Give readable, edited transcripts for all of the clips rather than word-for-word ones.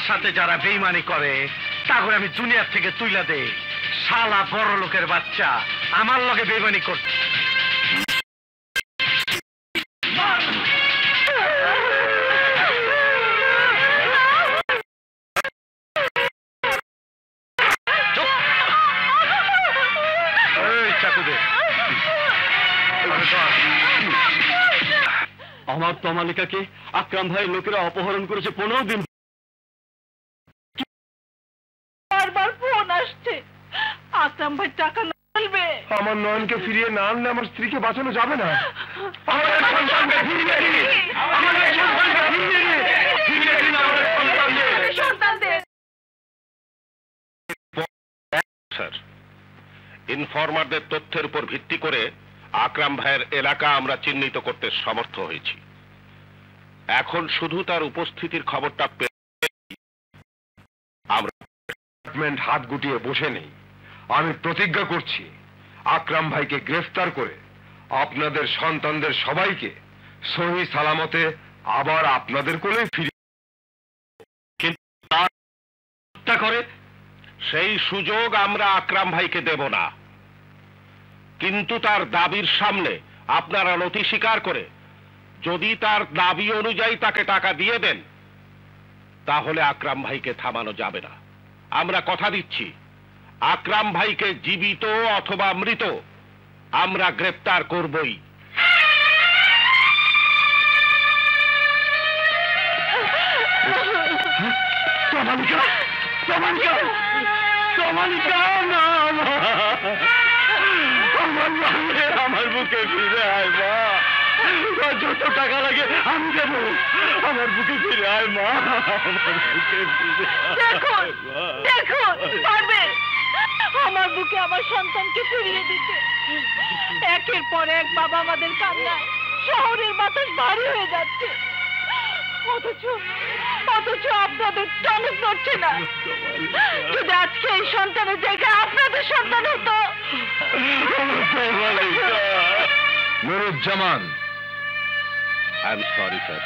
সাথে যারা বেইমানি করে তারপরে আমি দুনিয়ার থেকে তুইলা দেই। শালা বড় লোকের বাচ্চা আমার লগে বেইমানি করছে। আমার তমালিকাকে আকরাম ভাইয়ের লোকেরা অপহরণ করেছে 15 দিন। বারবার ফোন আসছে, আকরাম ভাই টাকা না আনবে। আমার নয়নকে ফিরিয়ে না আনলে আমার স্ত্রীকে বাঁচানো যাবে না। স্যার, ইনফরমারদের তথ্যের উপর ভিত্তি করে আকরাম ভাইয়ের এলাকা আমরা চিহ্নিত করতে সমর্থ হয়েছি। এখন শুধু তার উপস্থিতির খবরটা পেয়ে আমরা হাত গুটিয়ে বসে নেই। আমি প্রতিজ্ঞা করছি আকরাম ভাইকে গ্রেফতার করে আপনাদের সন্তানদের সবাইকে সহি সালামতে আবার আপনাদের কোলে ফিরিয়ে করে সেই সুযোগ আমরা আকরাম ভাইকে দেব না। কিন্তু তার দাবির সামনে আপনারা নথি স্বীকার করে যদি তার দাবি অনুযায়ী তাকে টাকা দিয়ে দেন তাহলে আকরাম ভাইকে থামানো যাবে না। আমরা কথা দিচ্ছি আকরাম ভাইকে জীবিত অথবা মৃত আমরা গ্রেফতার করবই। আমার বুকে ফিরে আয় মা, যত টাকা লাগে আমি দেবো। আমার বুকে ফিরে আয় মা, আমার বুকে ফিরে দেখুন পারবে আমার বুকে আমার সন্তানকে ফিরিয়ে দিতে। একের পর এক বাবা আমাদের কান্নায় শহরের বাতাস ভারী হয়ে যাচ্ছে, অথচ আপনাদের টনক নড়ছে না। যদি আজকে এই সন্তানের জায়গায় আপনাদের সন্তান হতো। Nuruzzaman, I am sorry sir,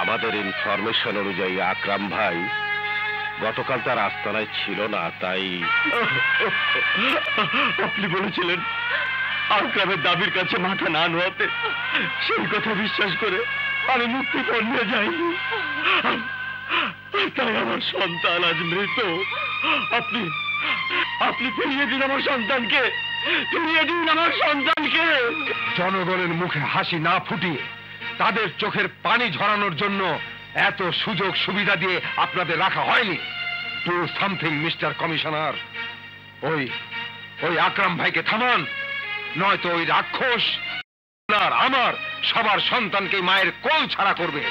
আমাদের ইনফরমেশন অনুযায়ী আকরাম ভাই গতকাল তার আস্তানায় ছিল না, তাই আপনি বলেছিলেন আকরামের দাবির কাছে মাথা না নোয়াতে। সেই কথা বিশ্বাস করে আমি মুক্তিপণ নিয়ে যাইনি, তাই আমার সন্তান আজ মৃত। আপনি ফিরিয়ে দিন আমার সন্তানকে, ফিরিয়ে দিন আমার সন্তানকে। জনগণের মুখে হাসি না ফুটিয়ে তাদের চোখের পানি ঝরানোর জন্য এত সুযোগ সুবিধা দিয়ে আপনাদের রাখা হয়নি। Do something mister commissioner. ওই আকরাম ভাইকে থামান, নয়তো ওই রাক্ষস আমার সবার সন্তানকে মায়ের কোল ছাড়া করবে।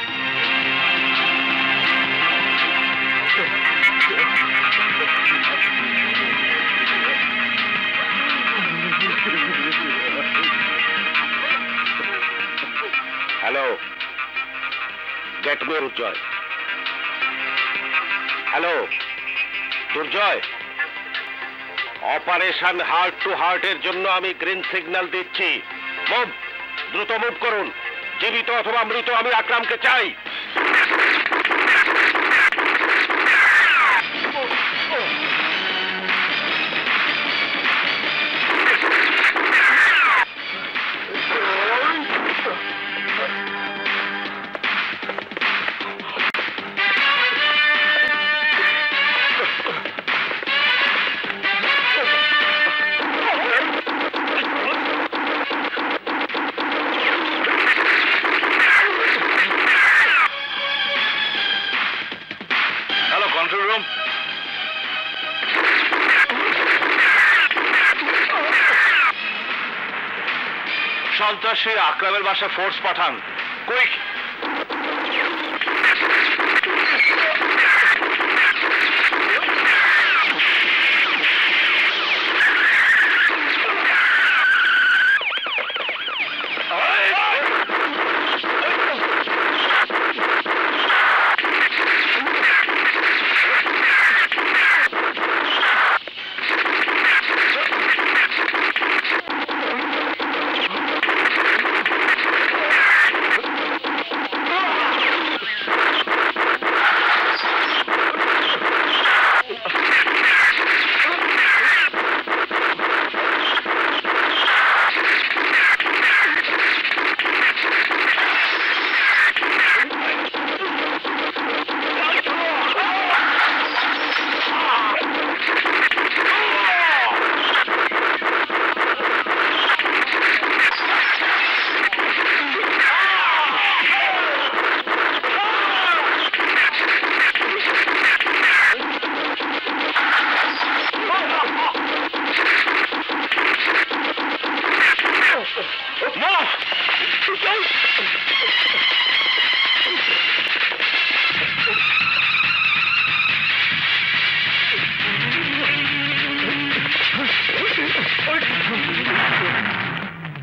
হ্যালো, গেট মি দুর্জয়। হ্যালো দুর্জয়, অপারেশন হার্ট টু হার্টের জন্য আমি গ্রিন সিগন্যাল দিচ্ছি। মুভ, দ্রুত মুভ করুন। জীবিত অথবা মৃত আমি আকরামকে চাই। সন্ত্রাসী আকরামের বাসায় ফোর্স পাঠান, quick.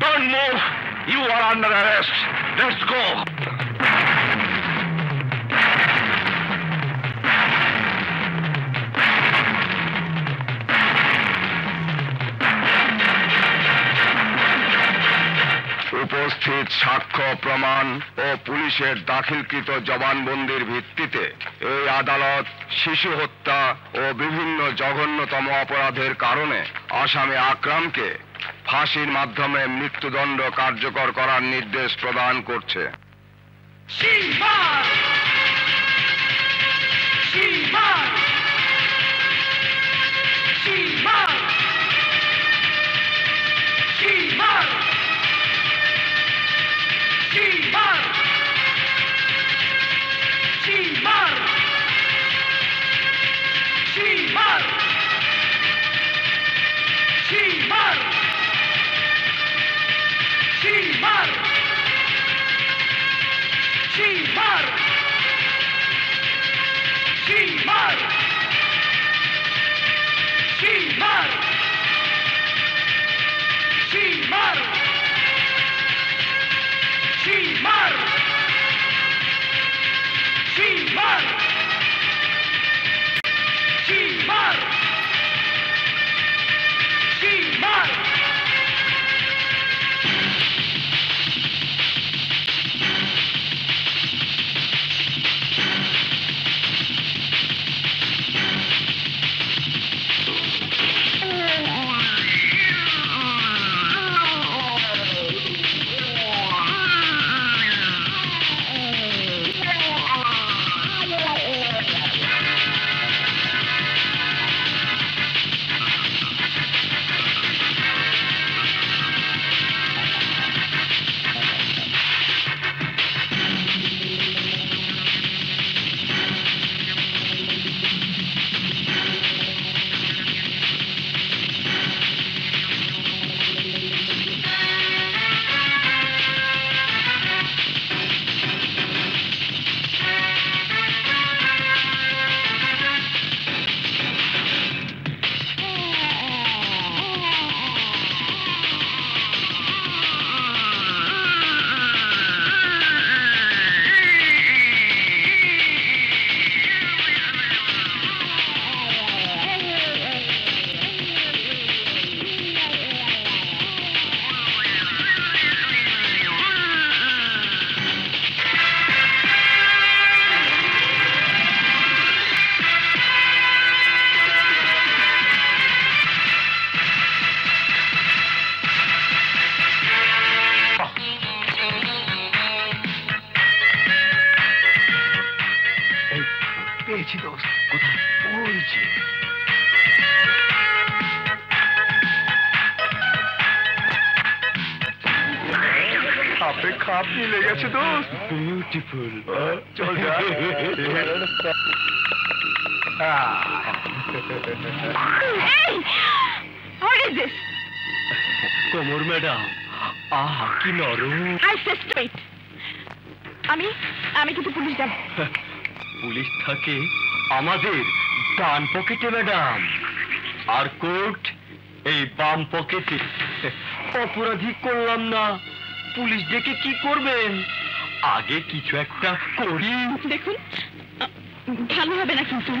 Don't move! You are under arrest. Let's go! উপস্থিত সাক্ষ্য প্রমাণ ও পুলিশের দাখিলকৃত জবানবন্দির ভিত্তিতে এই আদালত শিশু হত্যা ও বিভিন্ন জঘন্যতম অপরাধের কারণে আসামি আকরামকে ফাঁসির মাধ্যমে মৃত্যুদণ্ড কার্যকর করার নির্দেশ প্রদান করছে। পেয়েছি দোস্ত, কোথায়? ওই যে খাপে খাপ মিলে গেছে দোস্ত। বিউটিফুল। চল যা। What is this? কোমর ম্যাডাম, আহা কি নরম। I say straight. আমি কিন্তু পুলিশ যাব। পুলিশ থাকে আমাদের ডান পকেটে ম্যাডাম, আর কোর্ট এই বাম পকেটে। অপরাধী করলাম না, পুলিশ ডেকে কি করবেন? আগে কিছু একটা করি। দেখুন, ভালো হবে না কিন্তু।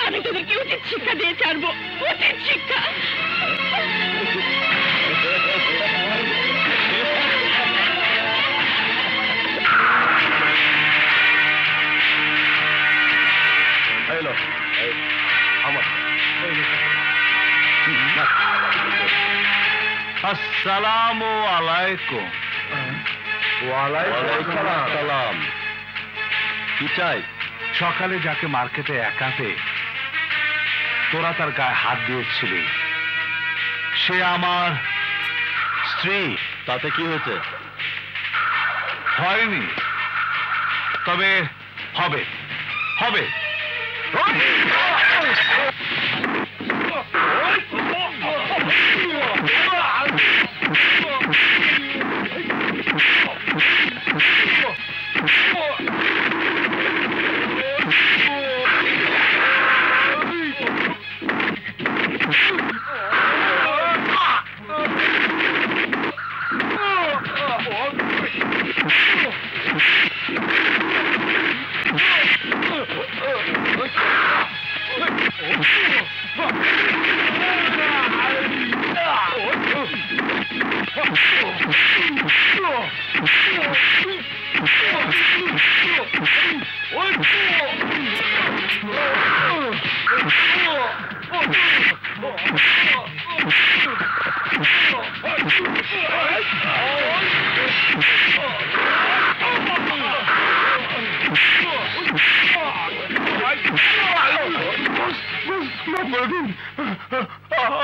আমি তোদেরকে উচিত শিক্ষা দিয়ে ছাড়বো, উচিত শিক্ষা। আসসালামু আলাইকুম। ওয়ালাইকুম আসসালাম। কি চাই? সকালে যাকে মার্কেটে একা পেয়ে তোরা তার গায়ে হাত দিয়েছিলি, সে আমার স্ত্রী। তাতে কি হয়েছে? হয়নি, তবে হবে হবে।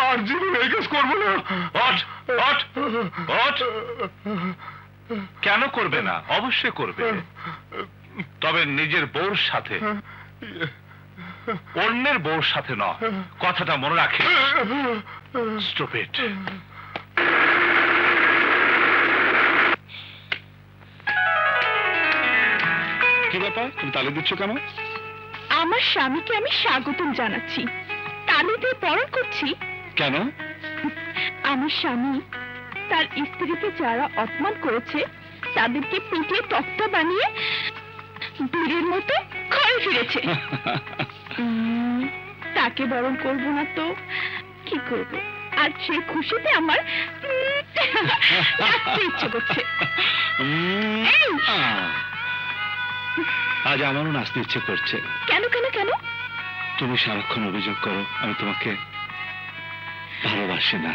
আর জীবনে এই কাজ করবো না। কেন করবে না? অবশ্যই করবে, তবে নিজের বউর সাথে, অন্যের বউর সাথে নয়। কথাটা মনে রাখে। Stop it. কি ব্যাপার, তুমি তালি দিচ্ছ কেন? আমার স্বামীকে আমি স্বাগতম জানাচ্ছি, তালি দিয়ে বরণ করছি। কেন? আমার স্বামী তার স্ত্রীকে যারা অপমান করেছে তাদেরকে পিটিয়ে তক্তা বানিয়ে বীরের মতো ঘরে ফিরেছে। তাকে বরণ করব না তো কি করব? আর সেই খুশিতে আমার নাচতে ইচ্ছে করছে। আজ আমারও নাচতে ইচ্ছে করছে। কেন কেন কেন? তুমি সারাক্ষণ অভিযোগ করো আমি তোমাকে ভালোবাসি না।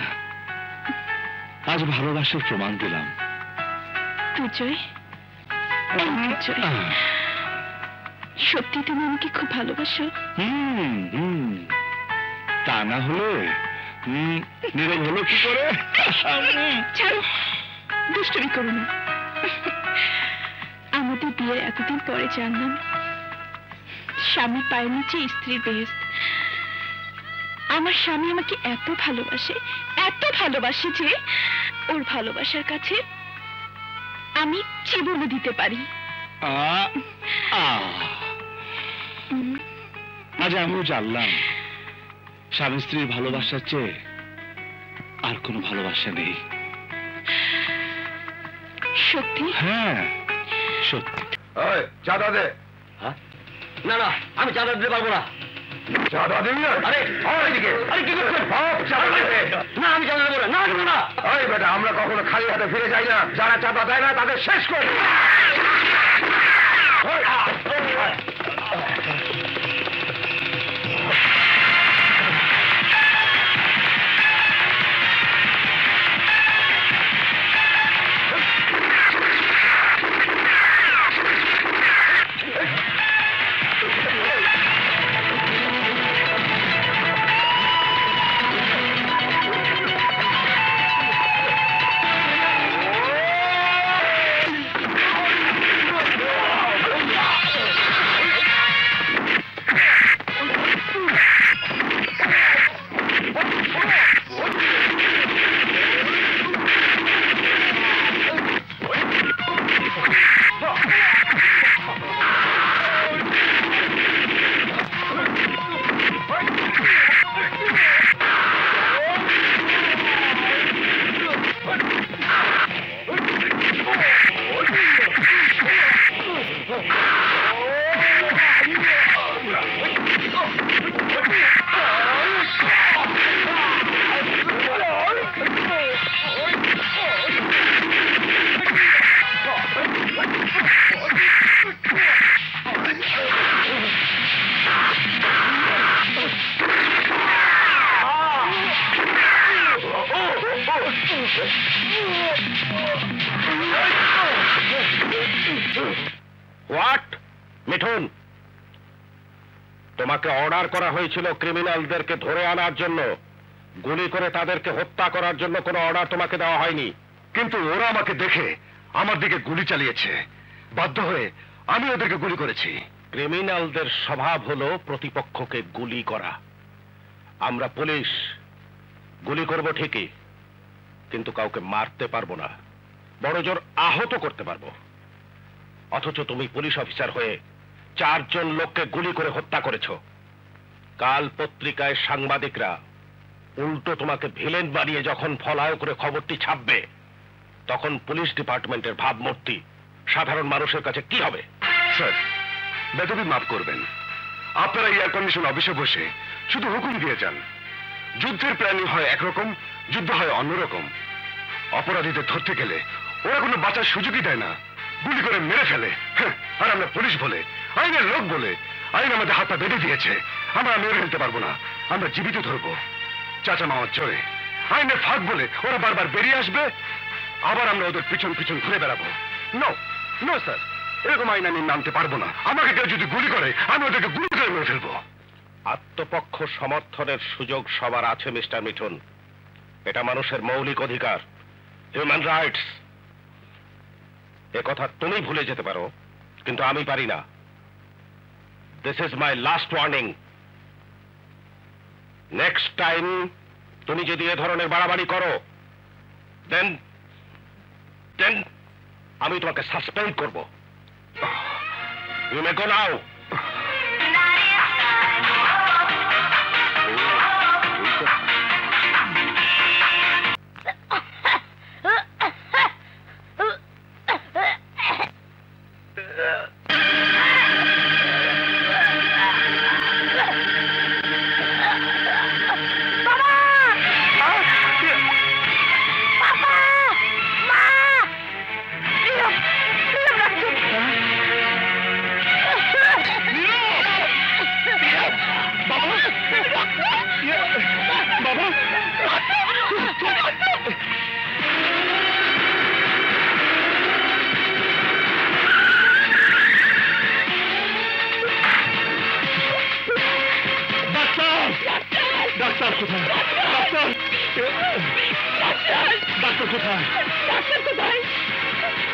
আজ ভালোবাসার প্রমাণ দিলাম। দুর্জয়, সত্যি তুমি আমাকে খুব ভালোবাসো? তা না হলে নীরব হলো কি করে? ছাড়ো, দুষ্টুমি করো না। আমাদের বিয়ের এতদিন পরে জানলাম স্বামীর পায়ের নিচে স্ত্রীর বেহেশত। আমার স্বামী আমাকে এত ভালোবাসে যে ওর ভালোবাসার কাছে আমি জীবনও দিতে পারি। আজ আমিও জানলাম স্বামী স্ত্রীর ভালোবাসার চেয়ে আর কোনো ভালোবাসা নেই। সত্যি? হ্যাঁ সত্যি। চাঁদা দে। না না, আমি চাঁদা দিতে পারবো না। চাঁদা দিবি না? আরে এদিকে। আরে কি করছেন? চাঁদা দে। না, আমি চাঁদা দেবো না। না না। ওই বেটা, আমরা কখনো খালি হাতে ফিরে যাই না। যারা চাঁদা দেয় না তাদের শেষ করি। হোয়াট? মিঠুন, তোমাকে অর্ডার করা হয়েছিল ক্রিমিনালদেরকে ধরে আনার জন্য, গুলি করে তাদেরকে হত্যা করার জন্য কোনো অর্ডার তোমাকে দেওয়া হয়নি। কিন্তু ওরা আমাকে দেখে আমার দিকে গুলি চালিয়েছে। বাধ্য হয়ে আমি ওদেরকে গুলি করেছি। ক্রিমিনালদের স্বভাব হলো প্রতিপক্ষকে গুলি করা। আমরা পুলিশ গুলি করব ঠিকই, কিন্তু কাউকে মারতে পারবো না, বড় জোর আহত করতে পারবো। অথচ তুমি পুলিশ অফিসার হয়ে 4 জন লোককে গুলি করে হত্যা করেছো। কাল পত্রিকায় সাংবাদিকরা উল্টো তোমাকে ভিলেন বানিয়ে যখন ফলাও করে খবরটি ছাপবে, তখন পুলিশ ডিপার্টমেন্টের ভাবমূর্তি সাধারণ মানুষের কাছে কি হবে? স্যার, বেদবি মাফ করবেন, আপনারা এয়ার কন্ডিশন অফিসে বসে শুধু হুকুম দিয়ে যান। যুদ্ধের প্ল্যানিং হয় একরকম, যুদ্ধ হয় অন্যরকম। অপরাধীদের ধরতে গেলে ওরা কোনো বাঁচার সুযোগই দেয় না, গুলি করে মেরে ফেলে। আর আমরা পুলিশ বলে, আইনের লোক বলে, আইন আমাদের হাতটা বেঁধে দিয়েছে। আমরা মেরে ফেলতে পারবো না, আমরা জীবিত ধরবো। চাচা মামার চোরে আইনের ফাঁক বলে ওরা বারবার বেরিয়ে আসবে, আবার আমরা ওদের পিছন পিছন ঘুরে বেড়াবো। নো নো স্যার, এরকম আইন আমি মানতে পারবো না। আমাকে কেউ যদি গুলি করে, আমি ওদেরকে গুলি করে মেরে ফেলবো। আত্মপক্ষ সমর্থনের সুযোগ সবার আছে মিস্টার মিঠুন। এটা মানুষের মৌলিক অধিকার, হিউম্যান রাইটস। কথা তুমি ভুলে যেতে পারো, কিন্তু আমি পারি না। This is my last warning. Next time তুমি যদি এ ধরনের বাড়াবাড়ি করো, দেন আমি তোমাকে সাসপেন্ড করব। You may go now.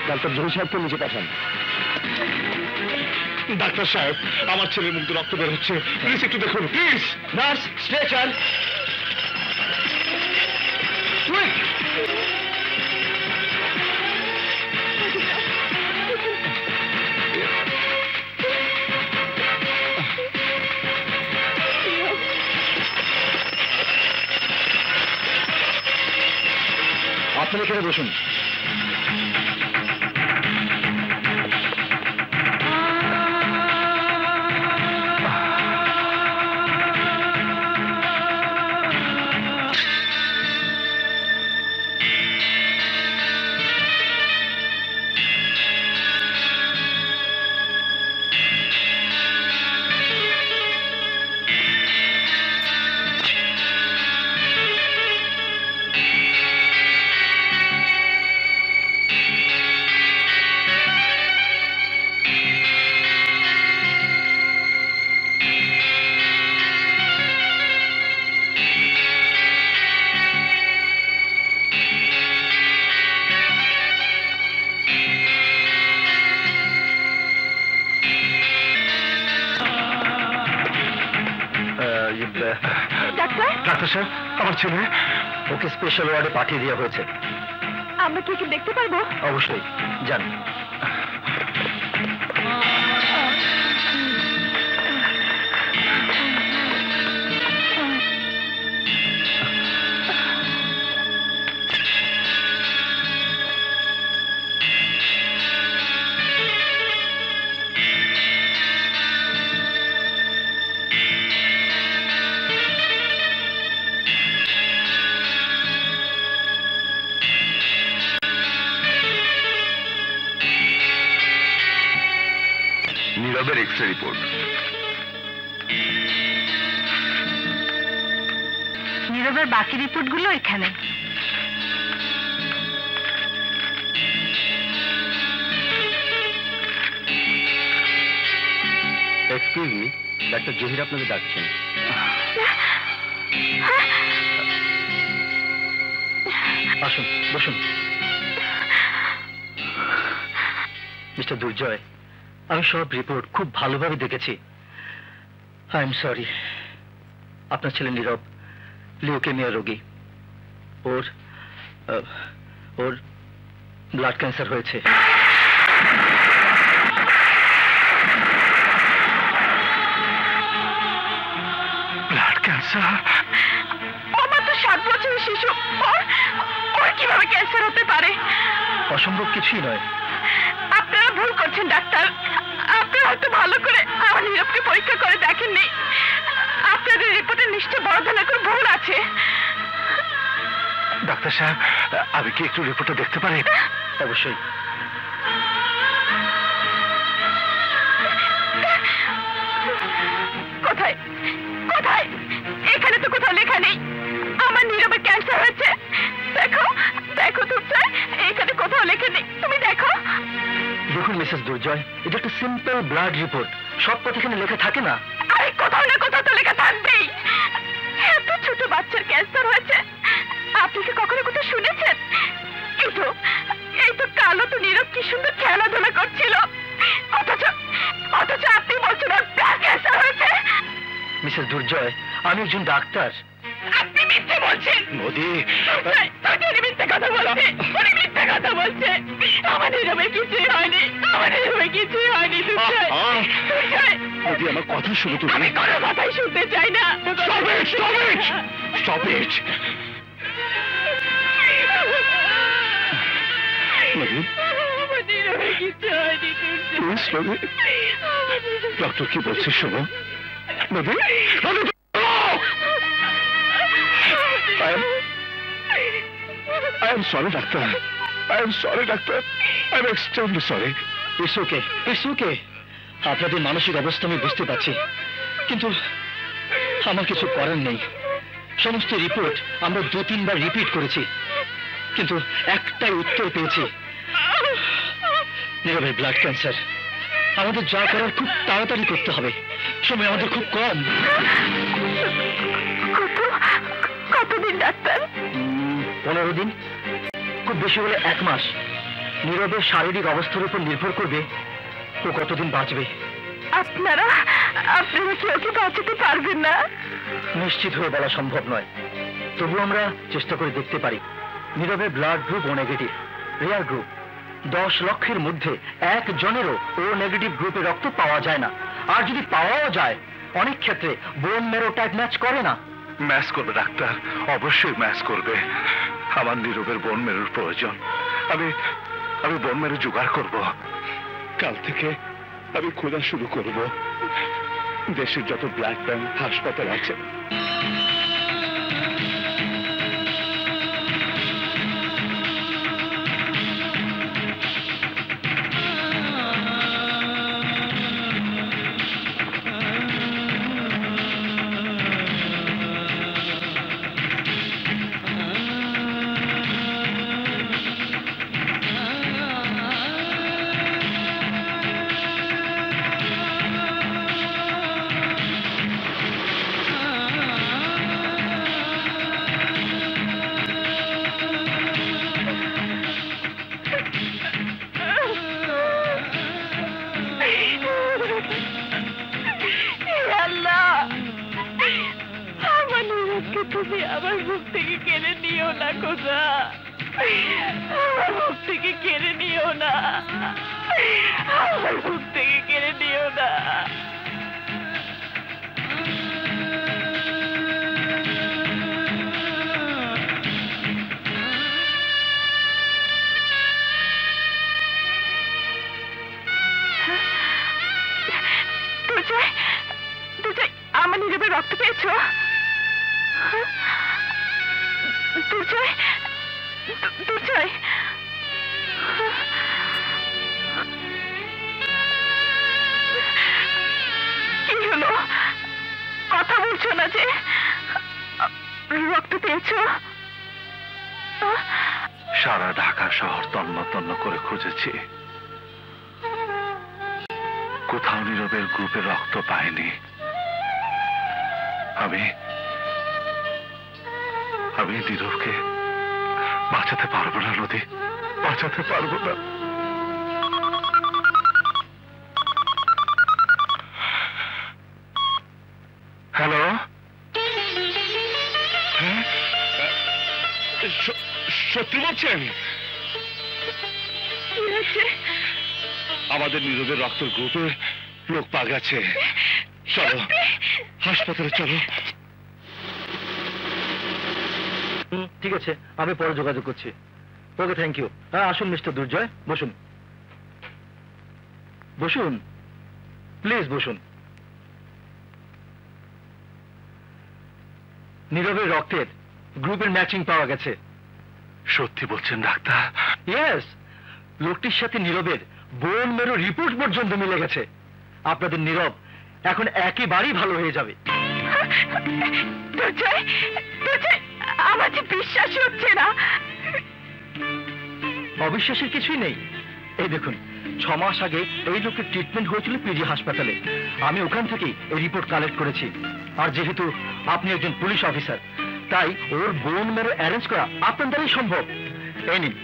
Doctor Zahir সাহেবকে নিচে পাঠান। ডাক্তার সাহেব, আমার ছেলের মুখ দিয়ে রক্ত বের হচ্ছে, প্লিজ একটু দেখুন প্লিজ। Nurse, stretcher. আপনি এখানে বসুন। ডাক্তার সাহেব, আমার ছেলে, ওকে স্পেশাল ওয়ার্ডে পাঠিয়ে দেওয়া হয়েছে। আমরা কি দেখতে পারবো? অবশ্যই, যান। নীরবের এক্স-রে রিপোর্ট। নীরবের বাকি রিপোর্টগুলো এখানে। এক্সকিউজ মি, ডাক্তার জহির আপনাকে ডাকছেন। আসুন, বসুন। মিস্টার দুর্জয়, আমি সব রিপোর্ট খুব ভালোভাবে দেখেছি। আই এম সরি, আপনার ছেলে নীরব লিউকেমিয়া রোগী। ওর ওর ব্লাড ক্যান্সার হয়েছে। Blood cancer? আমার তো 7 বছরের শিশু, ওর কিভাবে ক্যান্সার হতে পারে? অসম্ভব কিছুই নয়। আপনারা ভুল করছেন ডাক্তার। আপনারা হয়তো ভালো করে আমার নীরবকে পরীক্ষা করে দেখেননি। আপনাদের রিপোর্টে নিশ্চয় বড় ধরনের কোনো ভুল আছে। ডাক্তার সাহেব, আমি কি একটু রিপোর্টটা দেখতে পারি? অবশ্যই। কোথায় কোথায়? এখানে তো কোথাও লেখা নেই আমার নীরবের ক্যান্সার হয়েছে। দেখো দেখো তুই, এখানে কোথাও লেখা নেই, তুমি দেখো। দেখুন মিসেস দুর্জয়, এটা একটা সিম্পল ব্লাড রিপোর্ট, সব কথা এখানে লেখা থাকে না। আরে কোথাও না কোথাও তো লেখা থাকবেই। এত ছোট বাচ্চার ক্যান্সার হয়েছে, আপনি কি কখনো কোথাও শুনেছেন? এই তো কালো তো নীরব কি সুন্দর খেলাধুলা করছিল, অথচ আপনি বলছেন ওর ব্লাড ক্যান্সার হয়েছে। মিসেস দুর্জয়, আমি একজন ডাক্তার। আপনি মিথ্যে বলছেন। মোদি, উনি মিথ্যে কথা বলছে, উনি মিথ্যে কথা বলছে। আমার নীরবের কিছুই হয়নি, আমার নীরবের কিছুই হয়নি। দুর্জয়, মোদি, আমার কথা শুনে তুমি। আমি কোনো কথাই শুনতে চাই না। Stop it! Stop it! Stop it! Modi, আমার নীরবের কিছু হয়নি। প্লিজ মোদি, ডক্টর কি বলছে শোনো। Modi, I am sorry, doctor. I am sorry, doctor. I am extremely sorry. It's okay. It's okay. আপনাদের মানসিক অবস্থা আমি বুঝতে পারছি, কিন্তু আমার কিছু করার নেই। সমস্ত রিপোর্ট আমরা 2-3 বার রিপিট করেছি, কিন্তু একটাই উত্তর পেয়েছি, নীরবের ব্লাড ক্যান্সার। আমাদের যা করার খুব তাড়াতাড়ি করতে হবে, সময় আমাদের খুব কম। কতদিন ডাক্তার? 15 দিন, খুব বেশি হলে 1 মাস। নীরবের শারীরিক অবস্থার উপর নির্ভর করবে ও কতদিন বাঁচবে। আপনারা কি ওকে বাঁচাতে পারবেন না? নিশ্চিত হয়ে বলা সম্ভব নয়, তবু আমরা চেষ্টা করে দেখতে পারি। নীরবের ব্লাড গ্রুপ ও নেগেটিভ, রেয়ার গ্রুপ। 10 লক্ষের মধ্যে 1 জনেরও ও নেগেটিভ গ্রুপে রক্ত পাওয়া যায় না। আর যদি পাওয়াও যায়, অনেক ক্ষেত্রে বোন ম্যারো টাইপ ম্যাচ করে না। ম্যাচ করবে ডাক্তার, অবশ্যই ম্যাচ করবে। আমার নীরবের বোন মেরুর প্রয়োজন। আমি বোন মেরু জোগাড় করব। কাল থেকে আমি খোঁজা শুরু করব। দেশের যত ব্লাড ব্যাংক হাসপাতাল আছে তুমি আমার মুখ থেকে কেড়ে নিও না খোদা, আমার মুখ থেকে কেড়ে নিও না, আমার মুখ থেকে কেড়ে নিও না। দুর্জয়, আমার নীরবের রক্ত পেয়েছো? দুর্জয়, দুর্জয়, কি হলো? কথা বলছো না যে? রক্ত পেয়েছো? সারা ঢাকা শহর তন্ন তন্ন করে খুঁজেছি, কোথাও নীরবের গ্রুপে রক্ত পাইনি। আমি নীরবকে বাঁচাতে পারবো না নদী, বাঁচাতে পারবো না। সত্যি বলছেন? আমাদের নীরবের রক্তের গ্রুপে লোক পাওয়া গেছে। চলো হাসপাতালে চলো। ঠিক আছে, আমি পরে যোগাযোগ করছি। ওকে, থ্যাংক ইউ। হ্যাঁ, আসুন মিস্টার দুর্জয়, বসুন বসুন, প্লিজ বসুন। নীরবের রক্তের গ্রুপের ম্যাচিং পাওয়া গেছে। সত্যি বলছেন ডাক্তার? ইয়েস, লোকটির সাথে নীরবের বোন মেরো রিপোর্ট পর্যন্ত মিলে গেছে। আপনাদের নীরব এখন একেবারেই ভালো হয়ে যাবে। আমার যে বিশ্বাস হচ্ছে না। অবিশ্বাসের কিছুই নেই। এই দেখুন, 6 মাস আগে এই লোকের ট্রিটমেন্ট হয়েছিল পিজি হাসপাতালে। আমি ওখান থেকেই এই রিপোর্ট কালেক্ট করেছি। আর যেহেতু আপনি একজন পুলিশ অফিসার, তাই ওর বোন মেরো অ্যারেঞ্জ করা আপনার দ্বারাই সম্ভব। এই নিন।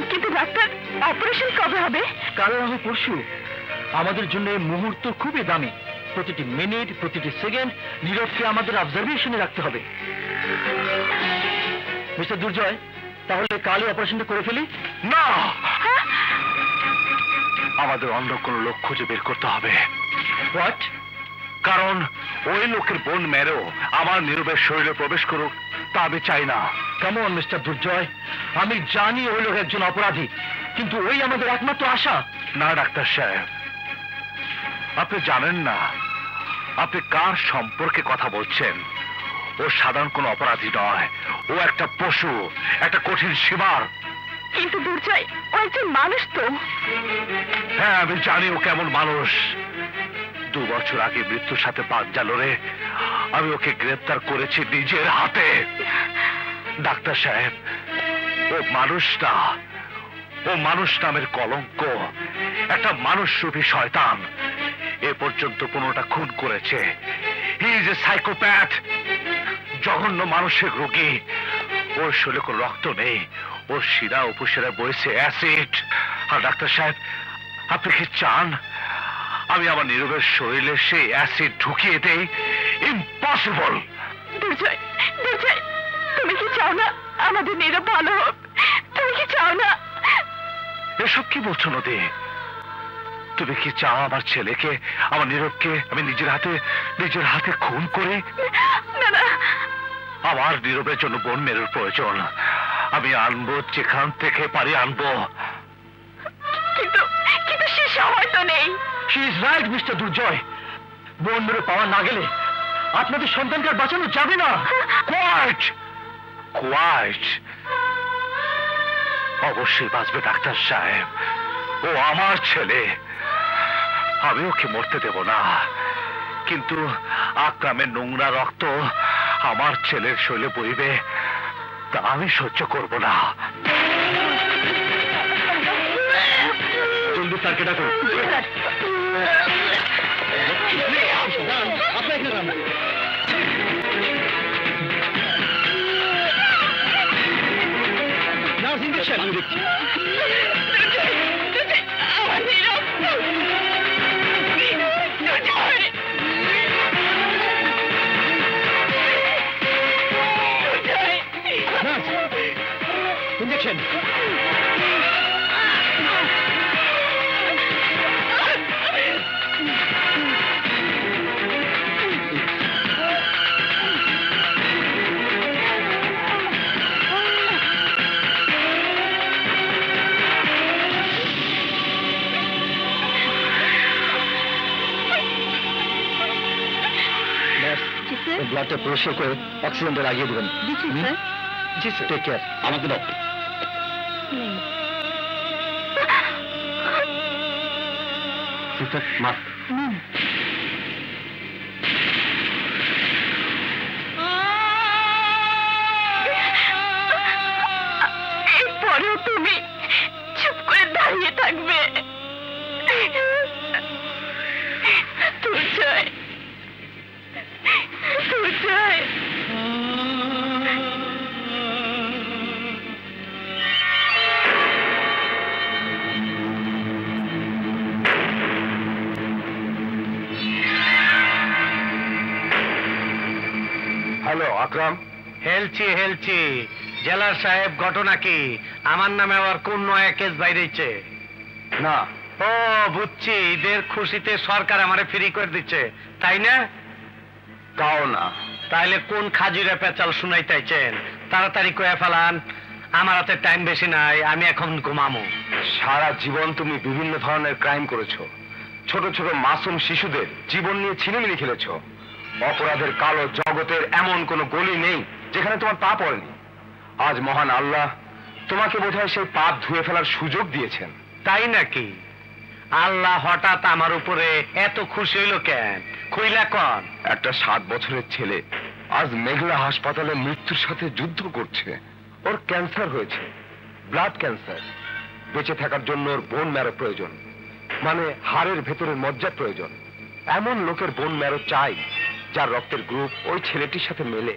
কিন্তু ডাক্তার, অপারেশন কবে হবে? কাল না হয় পরশু। আমাদের জন্য এই মুহূর্ত খুবই দামি। প্রতিটি মিনিট, প্রতিটি সেকেন্ড নীরবকে আমাদের অবজারভেশনে রাখতে হবে। মিস্টার দুর্জয়, তাহলে কালই অপারেশনটা করে ফেলি? না, আমাদের অন্য কোনো লোক খুঁজে বের করতে হবে। হোয়াট? কারণ ওই লোকের বোন মেরো আমার নীরবের শরীরে প্রবেশ করুক, তা আমি চাই না। কেমন মিস্টার দুর্জয়, আমি জানি ওই লোক একজন অপরাধী, কিন্তু ওই আমাদের একমাত্র আশা। না ডাক্তার সাহেব, আপনি জানেন না আপনি কার সম্পর্কে কথা বলছেন। ও সাধারণ কোনো অপরাধী নয়, ও একটা পশু, একটা কঠিন সীমার। কিন্তু দুর্জয়, ও একজন মানুষ তো। হ্যাঁ, আমি জানি ও কেমন মানুষ। 2 বছর আগে মৃত্যুর সাথে পাঞ্জা লড়ে আমি ওকে গ্রেফতার করেছি নিজের হাতে। ডাক্তার সাহেব, ও মানুষ না, ও মানুষ নামের কলঙ্ক, একটা মানুষরূপী শয়তান। এ পর্যন্ত 15টা খুন করেছে। হি ইজ এ সাইকোপ্যাথ, জঘন্য মানসিক রোগী। ওর শরীরে কোনো রক্ত নেই, ওর শিরা উপশিরা বইছে অ্যাসিড। আর ডাক্তার সাহেব, আপনি কি চান আমি আমার নীরবের শরীরে সেই অ্যাসিড ঢুকিয়ে দেই? ইম্পসিবল। দুর্জয়, দুর্জয়, তুমি কি চাও না আমাদের নীরব ভালো হোক? তুমি কি চাও না? এসব কি বলছো নদী? তুমি কি চাও আমার ছেলেকে, আমার নীরবকে আমি নিজের হাতে খুন করি? না না, আমার নীরবের জন্য বোন মেরুর প্রয়োজন। আমি আনবো, যেখান থেকে পারি আনবো। কিন্তু কিন্তু সে সময় তো নেই। শি ইজ রাইট মিস্টার দুর্জয়। বোন মেরো পাওয়া না গেলে আপনাদের সন্তানকে আর বাঁচানো যাবে না। কোয়াইট কোয়াইট, অবশ্যই বাঁচবে ডাক্তার সাহেব। ও আমার ছেলে, আমি ওকে মরতে দেব না। কিন্তু আকরামের নোংরা রক্ত আমার ছেলের শরীরে বইবে, তা আমি সহ্য করব না। জলদি স্যারকে ডাকুন। ইঞ্জেকশন আমি দেখছি। আমার নীরব, ইঞ্জেকশন। ব্লাডটা পরিষ্কার করে অক্সিজেনটা লাগিয়ে দেবেন। জি স্যার। Take care. আমাকে দাও। মাস্ক। এরপরেও তুমি চুপ করে দাঁড়িয়ে থাকবে? দুর্জয়, দুর্জয়। আকরাম? হেলছি হেলছি। জেলার সাহেব, ঘটনা কি? আমার নামে আবার কোন নয়া কেস বাইরেছে? না। ও বুঝছি, ঈদের খুশিতে সরকার আমারে ফ্রি করে দিচ্ছে, তাই না? তাও না। তাইলে কোন খাজিরা পেঁচাল শুনাইতেছেন? তাড়াতাড়ি কয়ে ফেলান, আমার হাতে টাইম বেশি নাই, আমি এখন ঘুমামো। সারা জীবন তুমি বিভিন্ন ধরনের ক্রাইম করেছো। ছোট ছোট মাসুম শিশুদের জীবন নিয়ে ছিনিমিনি খেলেছো। অপরাধের কালো জগতের এমন কোনো গলি নেই যেখানে তোমার পা পড়েনি। আজ মহান আল্লাহ তোমাকে বোধহয় সেই পাপ ধুয়ে ফেলার সুযোগ দিয়েছেন। তাই নাকি? আল্লাহ হঠাৎ আমার উপরে এত খুশি হইল কেন? খুইলা কন। একটা 7 বছরের ছেলে আজ মেঘলা হাসপাতালে মৃত্যুর সাথে যুদ্ধ করছে। ওর ক্যান্সার হয়েছে, ব্লাড ক্যান্সার। বেঁচে থাকার জন্য ওর বোন ম্যারো প্রয়োজন, মানে হাড়ের ভেতরের মজ্জা প্রয়োজন। এমন লোকের বোন ম্যারো চাই যার রক্তের গ্রুপ ওই ছেলেটির সাথে মেলে,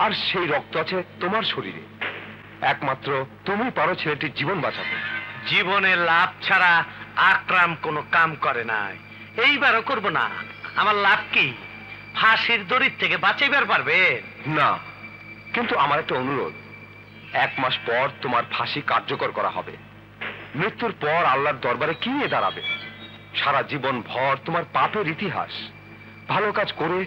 আর সেই রক্ত আছে তোমার শরীরে। একমাত্র তুমি পারো ছেলেটির জীবন বাঁচাতে। জীবনের লাভ ছাড়া আকরাম কোনো কাম করে নাই, এইবারও করব না। আমার লাভ কি? ফাঁসির দড়ির থেকে বাঁচাইবার পারবে না, কিন্তু আমার একটা অনুরোধ। 1 মাস পর তোমার ফাঁসি কার্যকর করা হবে। মৃত্যুর পর আল্লাহর দরবারে কি নিয়ে দাঁড়াবে? সারা জীবন ভর তোমার পাপের ইতিহাস। ভালো কাজ করে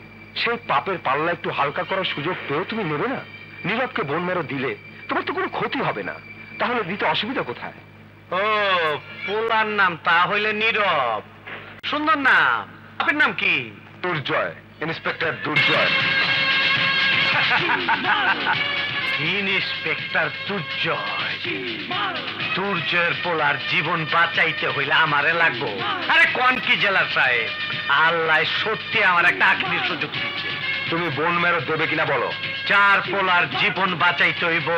সেই পাপের পাল্লা একটু হালকা করার সুযোগ পেয়েও তুমি নেবে না? নীরবকে বোন মেরো দিলে তোমার তো কোনো ক্ষতি হবে না, তাহলে দিতে অসুবিধা কোথায়? ও, পোলার নাম তা হইলে নীরব। সুন্দর নাম। আপনার নাম কি? দুর্জয়, ইন্সপেক্টর দুর্জয়। ইন্সপেক্টর দুর্জয়? দুর্জয়ের পোলার জীবন বাঁচাইতে হইলে আমারে লাগবো। আরে কোন কি জেলার সাহেব, আল্লাহ সত্যি আমার একটা আখিরি সুযোগ দিচ্ছে। তুমি বোন মেরো দেবে কিনা বলো। যার পোলার জীবন বাঁচাইতে হইব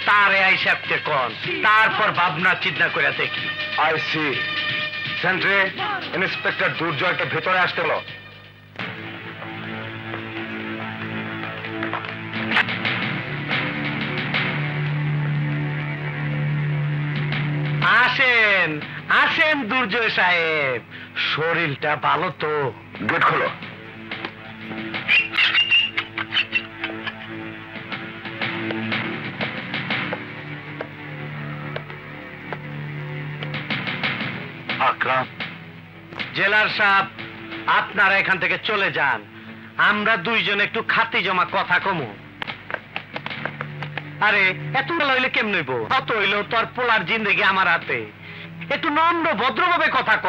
তারে আইসাবতে কোন, তারপর ভাবনা চিন্তা করে দেখি। I see. সেন্ট্রে, ইন্সপেক্টর দুর্জয়কে ভেতরে আসতে বলো। আসেন আসেন দুর্জয় সাহেব, শরীরটা ভালো তো? গেট খোলো। আকরাম, জেলার সাহেব, আপনারা এখান থেকে চলে যান, আমরা দুইজন একটু খাতি জমা কথা কমু। আরে এত হইলে কেমন হইব? কত হইলেও তোর পোলার জিন্দেগি আমার হাতে। একটু নম্র ভদ্রভাবে কথা ক।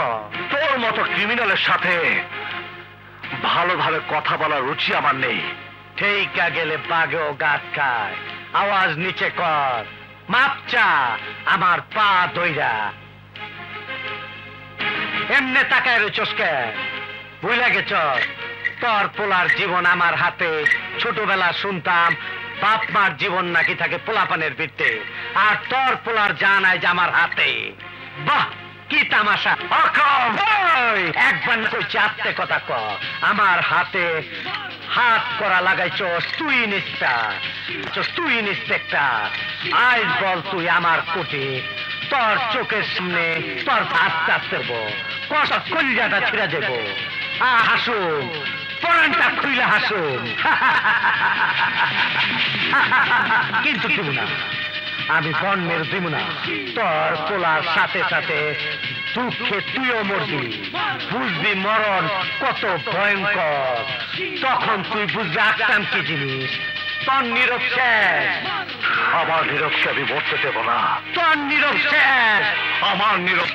তোর মতো ক্রিমিনালের সাথে ভালোভাবে কথা বলার রুচি আমার নেই। ঠিকা গেলে বাঘেও গাছ খায়। আওয়াজ নিচে কর, মাপ চা আমার পা দইরা। এমনে তাকায় রয়েছস কেন? ভুলে গেছ তোর পোলার জীবন আমার হাতে। ছোটবেলা শুনতাম বাপ মার জীবন নাকি থাকে পোলাপানের বৃত্তে, আর তোর পোলার জান আজ আমার হাতে। বাহ, কি তামাশা! একবার না কইছি আস্তে কথা ক। আমার হাতে হাত করা লাগাইছস তুই ইন্সপেক্টর। আজ বল তুই আমার কোটে, তোর চোখের সামনে তোর আস্তে আস্তে কষা কলিজাটা ছিঁড়া যাব। হাসুন, পরানটা খুইলে হাসুন। কিন্তু দিব না, আমি বন মেরে দিব না। তোর পোলার সাথে সাথে দুঃখে তুইও মরবি। বুঝবি মরণ কত ভয়ঙ্কর। তখন তুই বুঝবি আকরাম কি জিনিস। তোর নীরব শেষ। আমার নীরবকে আমি মরতে দেব না। তোর নীরব শেষ। আমার নীরব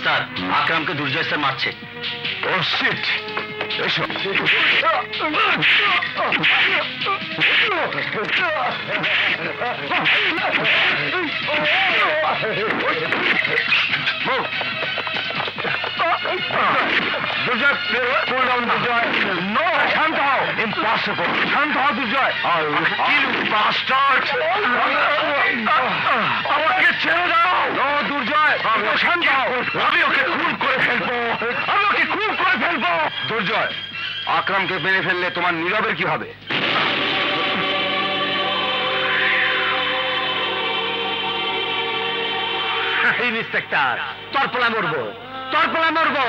স্যার, আকরামকে দুর্জয় স্যার মারছে। ও শিট, এসো। দুর্জয়, cool down, দুর্জয়। No, শান্ত হও। Impossible. শান্ত হও, দুর্জয়। I will kill you, bastard. আমাকে ছেড়ে দাও। No, দুর্জয়, শান্ত হও। আমি ওকে খুন করে ফেলবো। আমি ওকে খুন করে ফেলবো। দুর্জয়, আকরামকে মেরে ফেললে তোমার নীরবের কি হবে? ইন্সপেক্টর, তরপলা মরবো, তরপলা মরবো।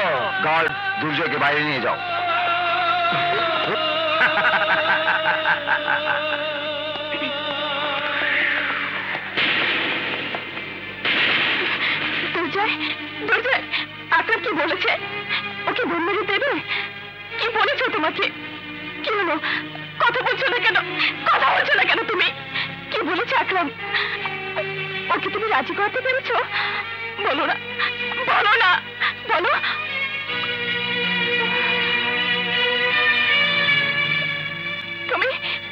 গার্ড, দুর্জয়কে বাইরে নিয়ে যাও। দুর্জয়, দুর্জয়, আকরাম কি বলেছে? ওকে বোন মেরে দেবে? কি বলেছে তোমাকে? কি হলো? কথা বলছো না কেন? কথা বলছো না কেন তুমি? কি বলেছে আকরাম? ওকে তুমি রাজি করতে পেরেছো? বলো না, বলো না, বলো। তুমি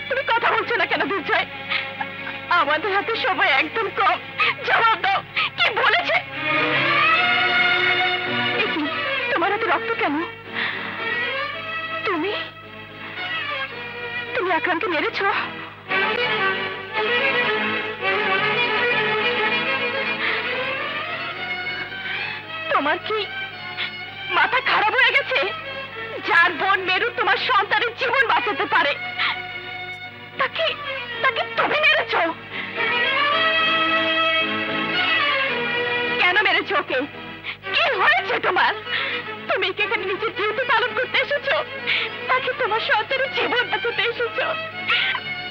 তুমি কথা বলছো না কেন দুর্জয়? আমাদের হাতে সময় একদম কম, জবাব দাও, কি বলেছে? তোমার হাতে রক্ত কেন? তুমি তুমি আকরামকে মেরেছো? তোমার কি মাথা খারাপ হয়ে গেছে? যার বোন মেরু তোমার সন্তানের জীবন বাঁচাতে পারে, তাকে তাকে তুমি মেরেছো? কেন মেরেছো ওকে? কি হয়েছে তোমার? তুমি কি এখানে নিজের ডিউটি পালন করতে এসেছো, তাকে তোমার সন্তানের জীবন বাঁচাতে এসেছো?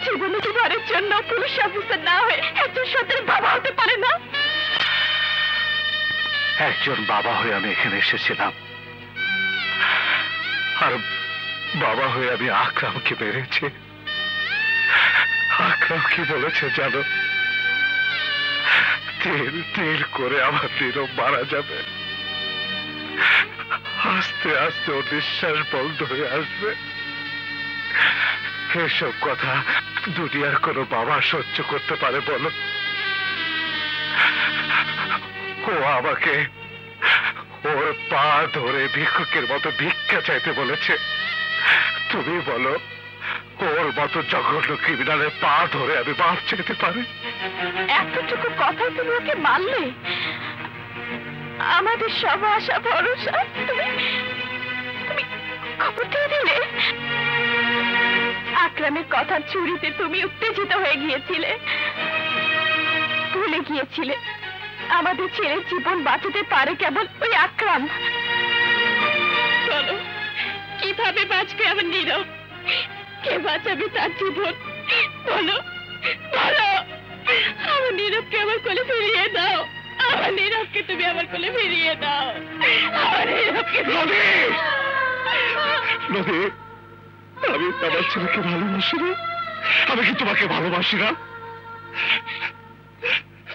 জীবন অধিকারের জন্য পুলিশ অফিসার না হয়ে একজন সন্তানের বাবা হতে পারে না? একজন বাবা হয়ে আমি এখানে এসেছিলাম, আর বাবা হয়ে আমি আকরামকে মেরেছি। আকরাম কি বলেছে জানো? তেল তেল করে আমার নীরব মারা যাবে, আস্তে আস্তে ওর নিঃশ্বাস বন্ধ হয়ে আসবে। এসব কথা দুনিয়ার কোনো বাবা সহ্য করতে পারে বলো? ও আমাকে ওর পা ধরে ভিক্ষুকের মতো ভিক্ষা চাইতে বলেছে। তুমি বলো, ওর মতো জঘন্য ক্রিমিনালের পা ধরে আমি মাপ চাইতে পারি? এতটুকু কথা তুমি ওকে মানলে? আমাদের সব আশা ভরসা তুমি তুমি খবর দিয়ে দিলে। আকরামের কথা চুরিতে তুমি উত্তেজিত হয়ে গিয়েছিলে, ভুলে গিয়েছিলে আমাদের ছেলের জীবন বাঁচাতে পারে কেবল ওই আকরাম। বলো, কিভাবে বাঁচবে আমার নীরব? কে বাঁচাবে তার জীবন? বলো, বলো। আমার নীরবকে আমার কোলে ফিরিয়ে দাও। আমার নীরবকে তুমি আমার কোলে ফিরিয়ে দাও। আমার নীরবকে নদী, নদী, আমি আমার ছেলেকে ভালোবাসি না। আমি কি তোমাকে ভালোবাসি না?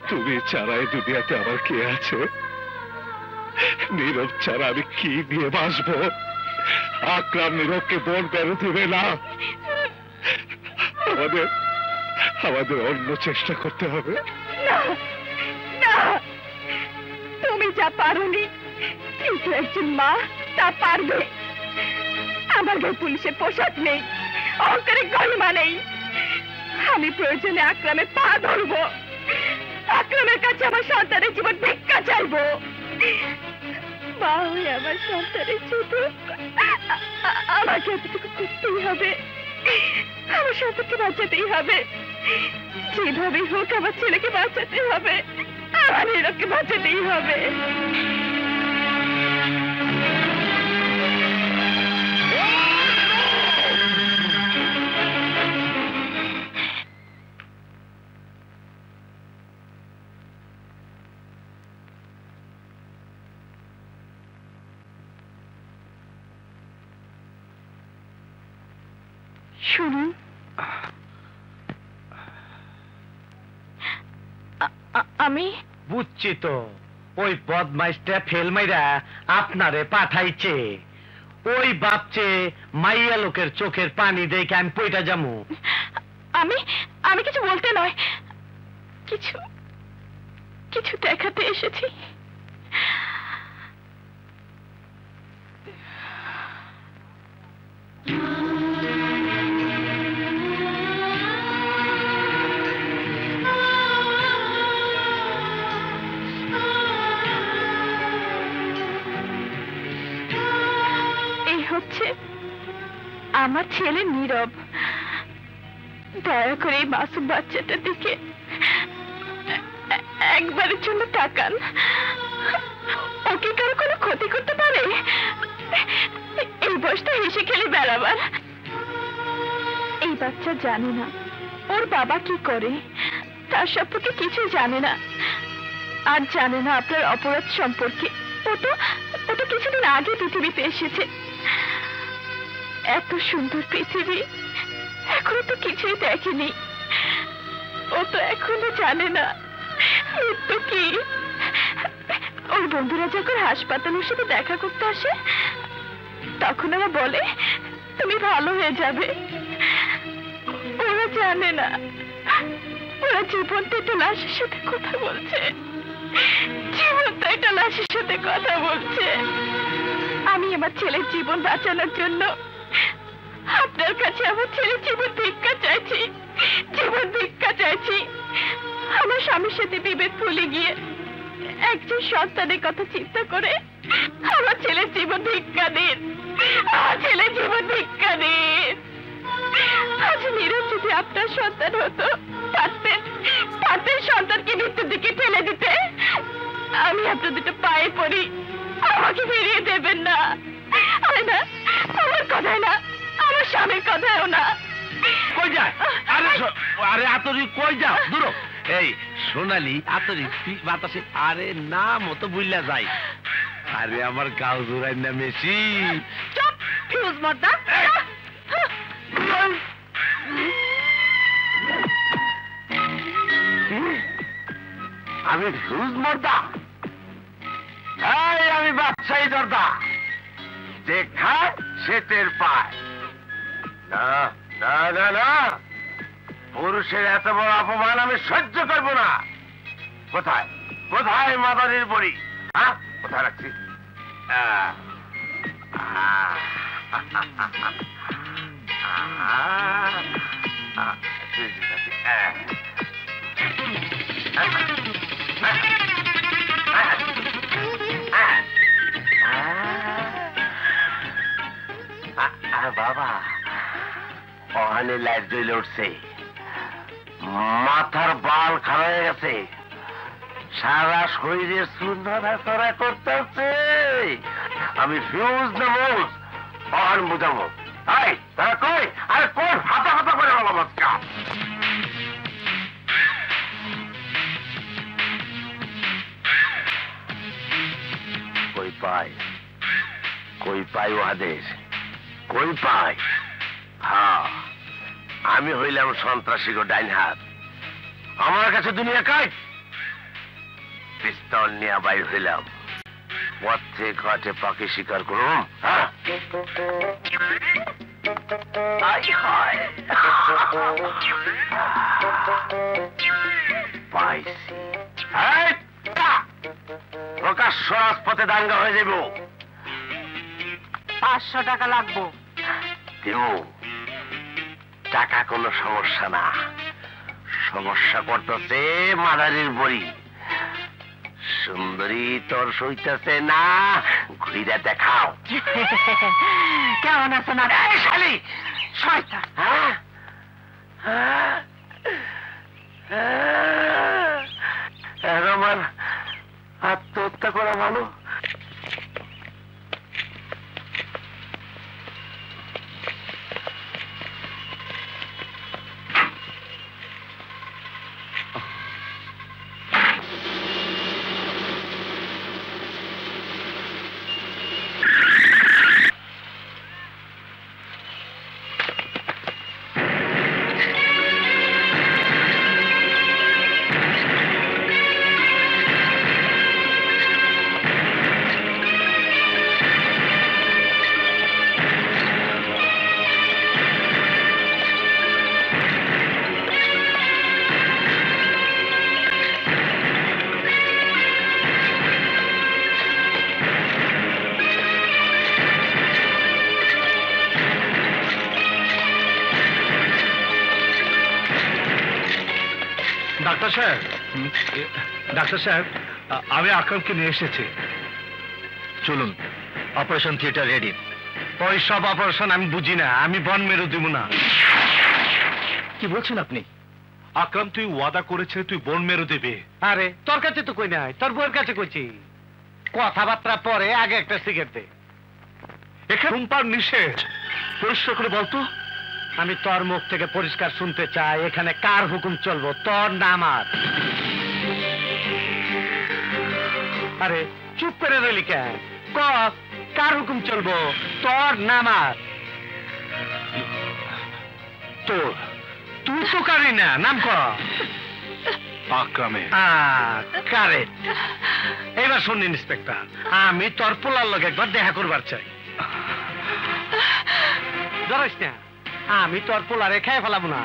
তুমি ছাড়া এই দুনিয়াতে আমার কে আছে? নীরব ছাড়া আমি কি নিয়ে বাঁচবো? আকরাম নীরবকে বোন বেরো দেবে না। আমাদের আমাদের অন্য চেষ্টা করতে হবে। না, না, তুমি যা পারোনি কিন্তু একজন মা তা পারবে। আমার গায়ে পুলিশের পোশাক নেই, অহংকারের গরিমা নেই। আমি প্রয়োজনে আকরামের পা ধরবো, আকরামের কাছে আমার সন্তানের জীবন ভিক্ষা চাইবো। মা হয়ে আমার সন্তানের জীবন আমাকে এতটুকু করতেই হবে। আমার সন্তানকে বাঁচাতেই হবে, যেভাবেই হোক আমার ছেলেকে বাঁচাতে হবে, আমার নীরবকে বাঁচাতেই হবে। শুনুন, আমি বুঝছি তো, ওই বদমাইশটা ফেল মাইরা আপনারে পাঠাইছে। ওই ভাবছে মাইয়া লোকের চোখের পানি দেখে আমি পয়টা যামু। আমি আমি কিছু বলতে নয়, কিছু কিছু দেখাতে এসেছি। এই হচ্ছে আমার ছেলে নীরব। দয়া করে এই মাসুম বাচ্চাটার দিকে একবারের জন্য তাকান। ওকে কারো কোনো ক্ষতি করতে পারে? এই বয়সটা হেসে খেলে বেড়াবার। এই বাচ্চা জানে না ওর বাবা কি করে, তার সম্পর্কে কিছু জানে না, আর জানে না আপনার অপরাধ সম্পর্কে। ও তো কিছুদিন আগে পৃথিবীতে এসেছে। এত সুন্দর পৃথিবী এখনো তো কিছুই দেখেনি। ও তো এখনো জানে না মৃত্যু কি। ওর বন্ধুরা যখন হাসপাতালের সাথে দেখা করতে আসে তখন ওরা বলে তুমি ভালো হয়ে যাবে। ওরা জানে না ওরা জীবন্ত একটা লাশের সাথে কথা বলছে। জীবন্ত একটা লাশের সাথে কথা বলছে। আমি আমার ছেলের জীবন বাঁচানোর জন্য আপনার কাছে আমার ছেলের জীবন ভিক্ষা চাইছি। জীবন ভিক্ষা চাইছি। আমার স্বামীর সাথে বিভেদ ভুলে গিয়ে একজন সন্তানের কথা চিন্তা করে আমার ছেলের জীবন ভিক্ষা দিন। আমার ছেলের জীবন ভিক্ষা দিন। আজ নীরব যদি আপনার সন্তান হতো পারতেন সন্তানকে মৃত্যুর দিকে ঠেলে দিতে। আমি আপনার দুটো পায়ে পড়ি, আমাকে ফিরিয়ে দেবেন না। না আমার কথায় না, আমার স্বামীর কথায়ও না। কই যায়? আরে আতরি কই যাও? দূর এই সোনালি আতরি বাতাসে। আরে না মতো বুঝলা যাই। আরে আমার গাও জোড়াই না মেশি। চুপ ফিউজ মর্দা। আমি ফিউজ মর্দা? আমি বাদশাহী দর্দা। যে খায় সে টের পায় না। না না না, পুরুষের এত বড় অপমান আমি সহ্য করবো না। কোথায় কোথায় মাদারির বড়ি? হ্যাঁ কোথায় রাখছি? বাবা ওখানে লাইট জ্বলে উঠছে, মাথার বাল খারাপ হয়ে গেছে, সারা শরীরে নড়াচড়া করতেছে। আমি ফিউজ নেবো, ওখান বুঝাবো। তারা কই? আরে কই হাতা হাতা করে বলো মস্কা। কই পাই ওহাদের? কই পাই? হ্যাঁ আমি হইলাম সন্ত্রাসী গো ডাইন হাত। আমার কাছে দুনিয়া কাজ। পিস্তল নিয়ে বাইর হইলাম, পথে ঘাটে পাখি শিকার করুম। হ্যাঁ পাইছি। প্রকাশ্য রাজপথে দাঙ্গা হয়ে যাব। 500 টাকা লাগবো। টাকা কোনো সমস্যা না, সমস্যা করতেছে মাদারির বড়ি। সুন্দরী তোর সইতেছে না, ঘুরে দেখাও। কেমন আছো না শালি শয়তান? আমার আত্মহত্যা করা ভালো। সাহেব, ডাক্তার সাহেব, আমি আকরামকে নিয়ে এসেছি। চলুন, অপারেশন থিয়েটার রেডি। ওই সব অপারেশন আমি বুঝি না, আমি বন মেরু দিব না। কি বলছেন আপনি? আকরাম, তুই ওয়াদা করেছিলি তুই বন মেরু দেবে। আরে তোর কাছে তো কই নাই, তোর বউয়ের কাছে কইছি। কথাবার্তা পরে, আগে একটা সিগারেট দে। এখানে ধূমপান নিষেধ, পরিষ্কার করে বলতো। আমি তোর মুখ থেকে পরিষ্কার শুনতে চাই, এখানে কার হুকুম চলবো, তোর না আমার? আরে চুপ করে রইলি কেন? ক, কার হুকুম চলবো, তোর না আমার? তোর। তুই তো কারি না, নাম ক। আকরামে। কারেক্ট। এবার শুন ইন্সপেক্টর, আমি তোর পোলার লগে একবার দেখা করবার চাই। ধরিস না, আমি তোর পোলা রেখায় ফেলাবো না,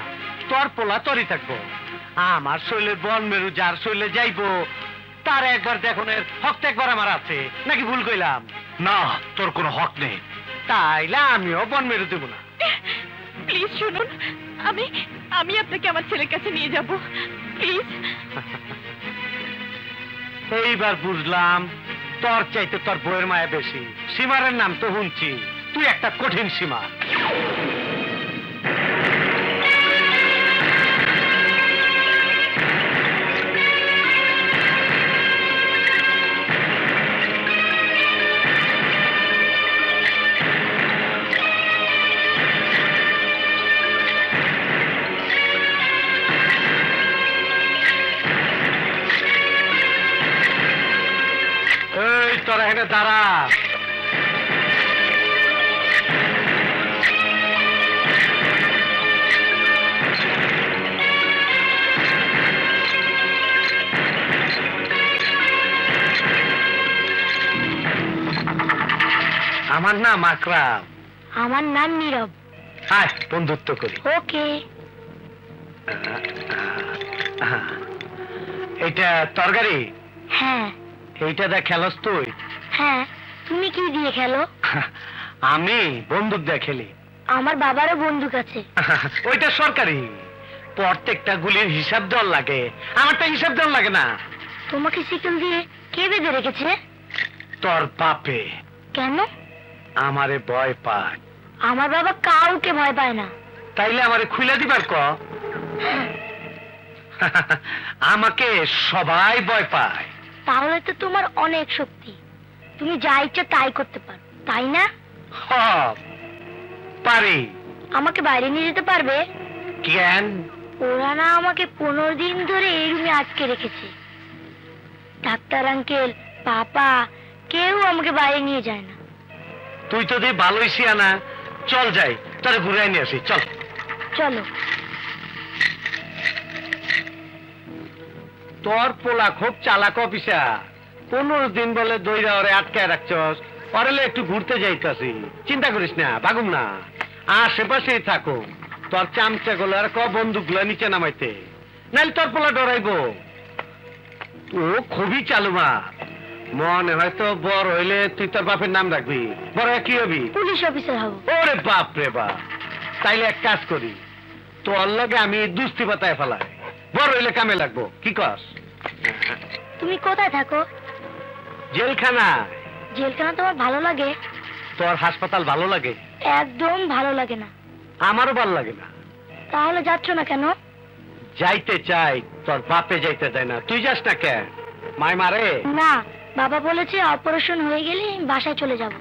তোর পোলা তোরই থাকবো। আমার শৈলের বন মেরু যার শৈলে যাইবো, তার একবার দেখনের হক তো একবার আমার আছে, নাকি ভুল কইলাম? না, তোর কোনো হক নেই। তাইলে আমিও বন মেরু দেবো না। প্লিজ শুনুন, আমি আমি আপনাকে আমার ছেলের কাছে নিয়ে যাব, প্লিজ। এইবার বুঝলাম তোর চাইতে তোর বউয়ের মায়া বেশি। সীমারের নাম তো শুনছি, তুই একটা কঠিন সীমা। এই তোরা এখানে দাঁড়া। আমার নাম আকরাম। আমার নাম নীরব। হায়, বন্ধুত্ব করি। ওকে। এটা তরকারি? হ্যাঁ। এইটা দেখ খেলস তুই? হ্যাঁ। তুমি কি দিয়ে খেলো? আমি বন্দুক দিয়ে খেলি। আমার বাবারও বন্দুক আছে। ওইটা সরকারি, প্রত্যেকটা গুলির হিসাব দেওয়ার লাগে, আমারটা হিসাব দেওয়ার লাগে না। তোমাকে শিকল দিয়ে কে বেঁধে রেখেছে? তোর বাপে। কেন? আমারে ভয় পায়। আমার বাবা কাউকে ভয় পায় না। তাইলে আমারে খুলে দিবার ক। আমাকে সবাই ভয় পায়। তাহলে তো তোমার অনেক শক্তি, তুমি যা ইচ্ছা তাই করতে পারো, তাই না? পারি। আমাকে বাইরে নিয়ে যেতে পারবে? কেন? ওরা না আমাকে 15 দিন ধরে এই রুমে আটকে রেখেছে। ডাক্তার আঙ্কেল, পাপা, কেউ আমাকে বাইরে নিয়ে যায় না। তুই তো দিয়ে ভালোই সিয়ানা, চল যাই, তোরে ঘুরে নিয়ে আসি, চল। চলো। তোর পোলা খুব চালাক অফিসার। 15 দিন বলে দইরা ওরে আটকায় রাখছস, পরেলে একটু ঘুরতে যাইতাছি। চিন্তা করিস না, বাগুম না, আশেপাশেই থাকো। তোর চামচা গুলো আর বন্দুক গুলো নিচে নামাইতে, নাইলে তোর পোলা ডরাইব। ও খুবই চালু মা, মনে হয়তো বড় হইলে তুই তোর বাপের নাম রাখবি। বড় কি হবি? পুলিশ অফিসার হব। ওরে বাপ রে বাপ, তাইলে এক কাজ করি, তোর লগে আমি দুস্তি পাতায় ফেলাই, বড় হইলে কামে লাগবো, কি কস? তুমি কোথায় থাকো? জেলখানা। জেলখানা তোমার ভালো লাগে? তোর হাসপাতাল ভালো লাগে? একদম ভালো লাগে না। আমারও ভালো লাগে না। তাহলে যাচ্ছ না কেন? যাইতে চাই, তোর বাপে যাইতে দেয় না। তুই যাস না কেন? মাই মারে না, বাবা বলেছে অপারেশন হয়ে গেলে আমি বাসায় চলে যাব।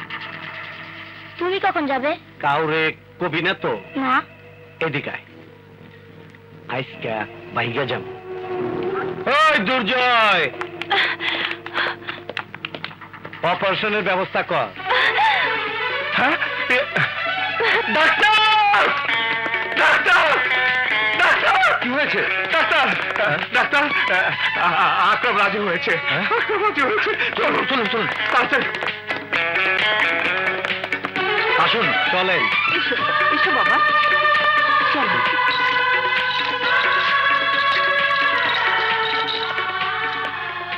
তুমি কখন যাবে? কাউরে কবি না তো? না। এদিকে আয়, আইসকা বাইগা যাম। ওই দুর্জয়, অপারেশনের ব্যবস্থা কর। হ্যাঁ, ডাক্তার, ডাক্তার, ডাক্তার, কি হয়েছে? ডাক্তার, ডাক্তার, আকরাম রাজি হয়েছে। আকরাম রাজি হয়েছে। চলুন চলুন চলুন, তাড়াতাড়ি আসুন, চলেন। এসো এসো বাবা, চলো।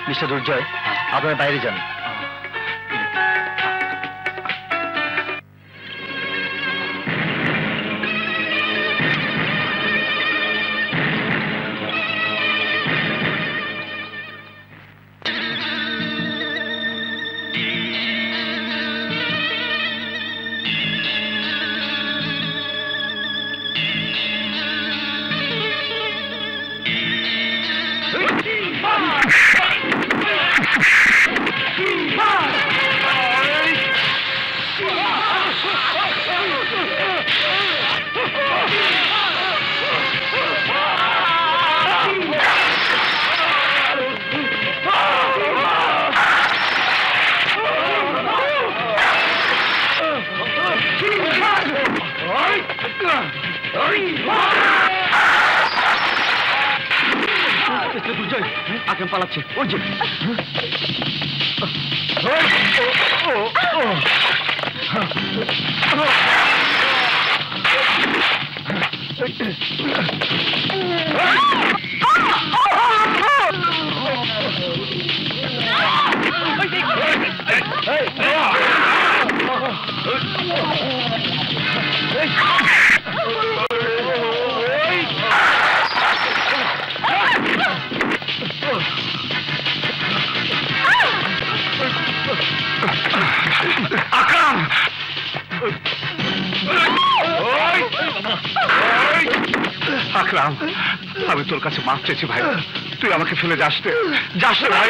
মিস্টার দুর্জয়, আপনারা বাইরে যান। আকরাম পালাচ্ছে, ওই যে। আকরাম, আমি তোর কাছে মাফ চেয়েছি ভাই, তুই আমাকে ফেলে যাস ভাই।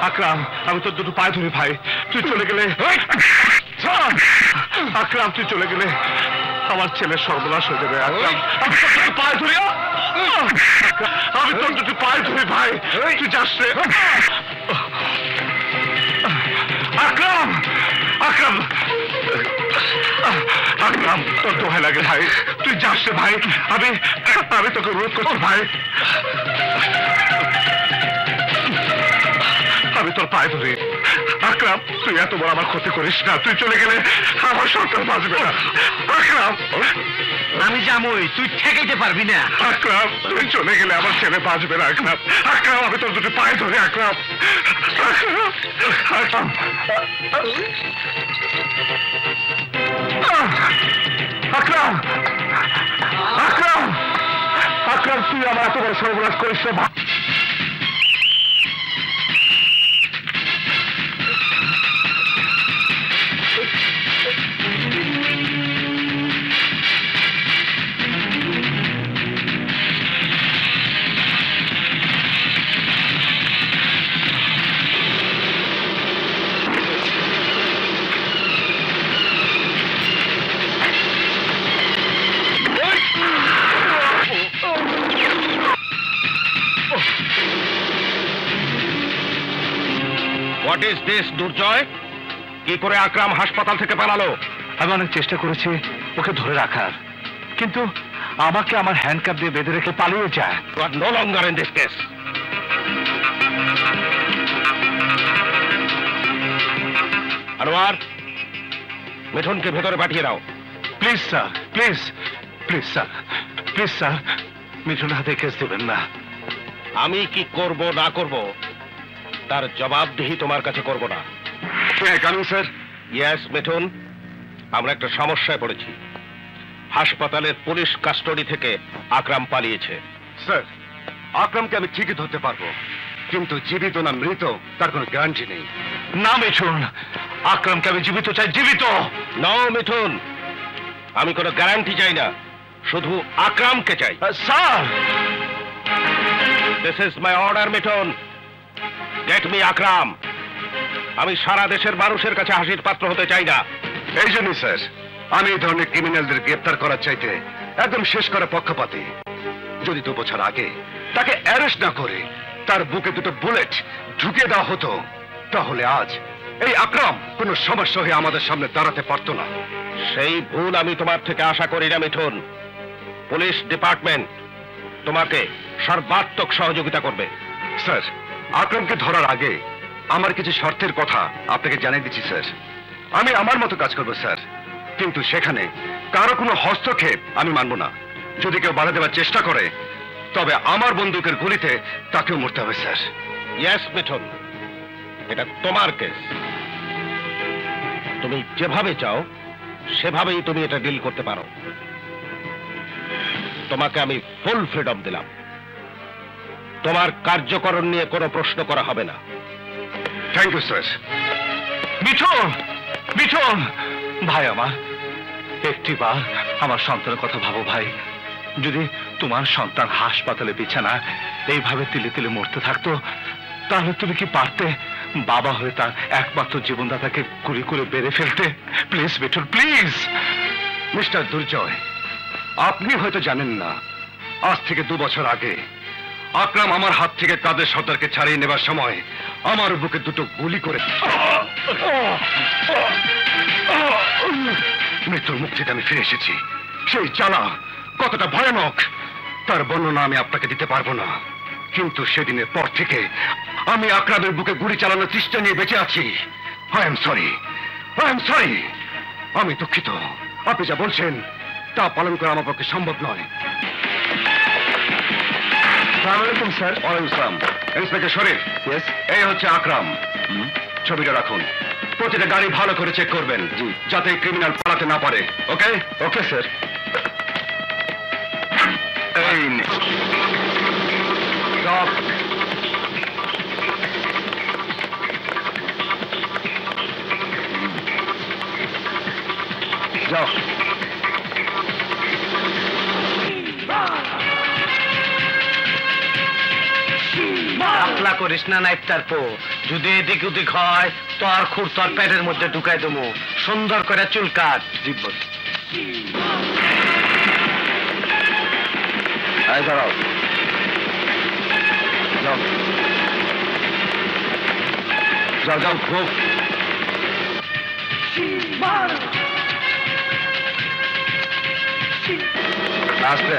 আকরাম, আমি তোর দুটো পায়ে ধরি ভাই, তুই চলে গেলে। আকরাম, তুই চলে গেলে আমার ছেলের সর্বনাশ হয়ে যাবে। আকরাম, আমি তোর দুটো পায়ে ধরি, আমি তোর দুটো পায়ে ধরি ভাই, তুই যাস রে। আকরাম, আকরাম, আকরাম, তোর দোহাই লাগে ভাই, তুই যাস রে ভাই, আমি তোকে অনুরোধ করছি ভাই, আমি তোর পায়ে ধরি। আকরাম, তুই এত বড় আমার ক্ষতি করিস না, তুই চলে গেলে আমার সন্তান বাঁচবে না। আকরাম, আমি যাবই, তুই ঠেকাইতে পারবি না। আকরাম, তুই চলে গেলে আমার ছেলে বাঁচবে না। আকরাম, আকরাম, আমি তোর দুটো পায়ে ধরি। আকরাম, আকরাম, আকরাম, আকরাম, আকরাম, তুই আমার এত বড় সর্বনাশ করিস না। হোয়াট ইজ দিস দুর্জয়? কি করে আকরাম হাসপাতাল থেকে পালালো? আমি অনেক চেষ্টা করেছি ওকে ধরে রাখার, কিন্তু আমাকে আমার হ্যান্ডকাপ দিয়ে বেঁধে রেখে পালিয়ে যায়। You are no longer in this case. Anwar, মিঠুনকে ভেতরে পাঠিয়ে দাও। Please sir, please, please sir, please sir, মিঠুনের হাতে কেস দেবেন না। আমি কি করব না করব তার জবাবদিহি তোমার কাছে করব না। কেন স্যার? ইয়েস মিঠুন, আমরা একটা সমস্যায় পড়েছি। হাসপাতালের পুলিশ কাস্টডি থেকে আকরাম পালিয়েছে। স্যার, আকরামকে আমি ঠিকই ধরতে পারবো, কিন্তু জীবিত না মৃত তার কোনো গ্যারান্টি নেই। না মিঠুন, আকরামকে আমি জীবিত চাই, জীবিত। নো মিঠুন, আমি কোনো গ্যারান্টি চাই না, শুধু আকরামকে চাই। Sir, this is my order Mithun, get me Akram. আমি সারা দেশের মানুষের কাছে হাসির পাত্র হতে চাই না। এই জন্যই স্যার আমি এই ধরনের ক্রিমিনালদের গ্রেপ্তার করার চাইতে একদম শেষ করা পক্ষপাতী। যদি 2 বছর আগে তাকে অ্যারেস্ট না করে তার বুকে দুটো বুলেট ঢুকিয়ে দেওয়া হতো, তাহলে আজ এই আকরাম কোনো সমস্যা হয়ে আমাদের সামনে দাঁড়াতে পারতো না। সেই ভুল আমি তোমার থেকে আশা করি না মিঠুন। পুলিশ ডিপার্টমেন্ট তোমাকে সর্বাত্মক সহযোগিতা করবে। স্যার, আকরামকে ধরার আগে আমার কিছু শর্তের কথা আপনাকে জানিয়ে দিচ্ছি স্যার। আমি আমার মতো কাজ করব স্যার, কিন্তু সেখানে কারো কোনো হস্তক্ষেপ আমি মানব না। যদি কেউ বাধা দেওয়ার চেষ্টা করে তবে আমার বন্দুকের গুলিতে তাকেও মরতে হবে স্যার। ইয়েস মিঠুন, এটা তোমার কেস, তুমি যেভাবে চাও সেভাবেই তুমি এটা ডিল করতে পারো। তোমাকে আমি ফুল ফ্রিডম দিলাম, তোমার কার্যকরণ নিয়ে কোনো প্রশ্ন করা হবে না। Thank you sir. Mithun, Mithun ভাই, আমার একটিবার আমার সন্তানের কথা ভাবো ভাই। যদি তোমার সন্তান হাসপাতালে বিছানা এইভাবে তিলে তিলে মরতে থাকতো, তাহলে তুমি কি পারতে বাবা হয়ে তার একমাত্র জীবনদাতাকে গুলি করে বেড়ে ফেলতে? Please Mithun, please. মিস্টার দুর্জয়, আপনি হয়তো জানেন না, আজ থেকে 2 বছর আগে আকরাম আমার হাত থেকে কাদের সর্দারকে ছাড়িয়ে নেবার সময় আমার বুকে দুটো গুলি করে মৃত্যুর মুখ থেকে আমি ফিরে এসেছি। সেই জ্বালা কতটা ভয়ানক তার বর্ণনা আমি আপনাকে দিতে পারবো না, কিন্তু সেদিনের পর থেকে আমি আকরামের বুকে গুলি চালানোর চেষ্টা নিয়ে বেঁচে আছি। আই এম সরি, আমি দুঃখিত। আপনি যা বলছেন তা পালন করা আমার পক্ষে সম্ভব নয়। আসসালামু স্যার। ওয়ালাইকুম আসসালাম। ইন্সপেক্টর শরীফ। ইয়েস। এই হচ্ছে আকরাম। ছবিটা রাখুন। প্রতিটা গাড়ি ভালো করে চেক করবেন যাতে ক্রিমিনাল পালাতে না পারে। ওকে? Okay sir. এই স্টপ। যাও। আপলা করিস না নাইফটার পো, যদি এদিক ওদিক হয় তোর খুর তোর পেটের মধ্যে ঢুকাই দেবো। সুন্দর করে চুল কাট। জীবন দাঁড়াও। যাও যাও যাও। খুব আসবে।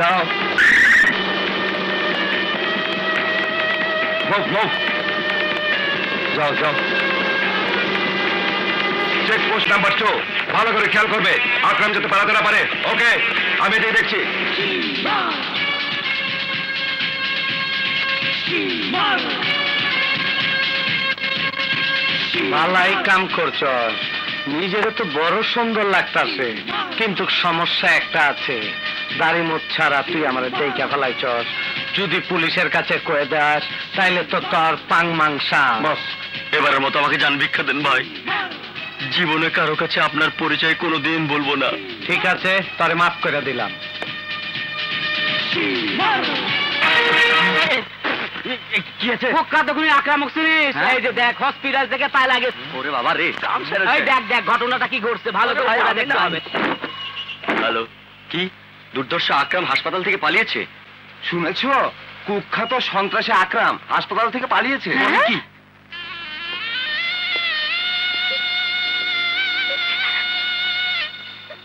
দাঁড়াও। যাও যাও। চেকপোস্ট নাম্বার 2 ভালো করে খেয়াল করবে, আকরাম যাতে পালাতে না পারে। ওকে, আমি এটাই দেখছি। ভালাই কাম করছ, নিজেরও তো বড় সুন্দর লাগতাছে, কিন্তু সমস্যা একটা আছে। দাড়ি মুখ ছাড়া তুই আমার দেখা ফেলাইছস। যদি পুলিশের কাছে কয়ে দাস তাইলে তো তোর পাং মাংসা। বস, এবারের মতো আমাকে জান ভিক্ষা দেন ভাই। জীবনে কারো কাছে আপনার পরিচয় কোনোদিন বলবো না। ঠিক আছে, তোরে মাফ করে দিলাম। কি আছে? তখন আক্রামক শুনিস? এই যে দেখ, হসপিটাল থেকে পায় লাগে। ওরে বাবা রে, কাম সেরে। এই দেখ দেখ ঘটনাটা কি ঘটছে, ভালো করে দেখতে হবে। হ্যালো, কি দুর্দর্শ আকরাম হাসপাতাল থেকে পালিয়েছে? শুনেছো? কুখ্যাত সন্ত্রাসী আকরাম হাসপাতাল থেকে পালিয়েছে। কি?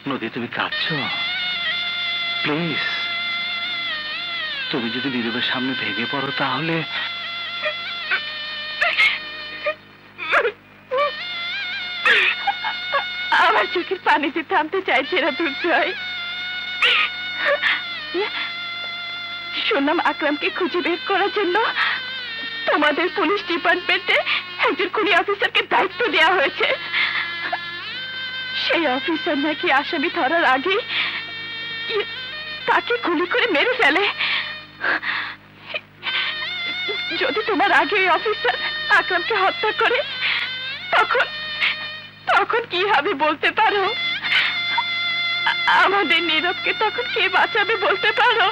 নদী, তুমি কাঁদছো? প্লিজ, তুমি যদি নীরবের সামনে ভেঙে পড়ো তাহলে আমার চোখের পানিতে থামতে চাইছে না দুর্জয়। শুনলাম আকরামকে খুঁজে বের করার জন্য তোমাদের পুলিশ ডিপার্টমেন্টে একজন খুনি অফিসারকে দায়িত্ব দেওয়া হয়েছে। সেই অফিসার নাকি আসামি ধরার আগে তাকে গুলি করে মেরে ফেলে। যদি তোমার আগে ওই অফিসার আকরামকে হত্যা করে তখন তখন কি হবে বলতে পারো? আমাদের নীরবকে তখন কে বাঁচাবে বলতে পারো?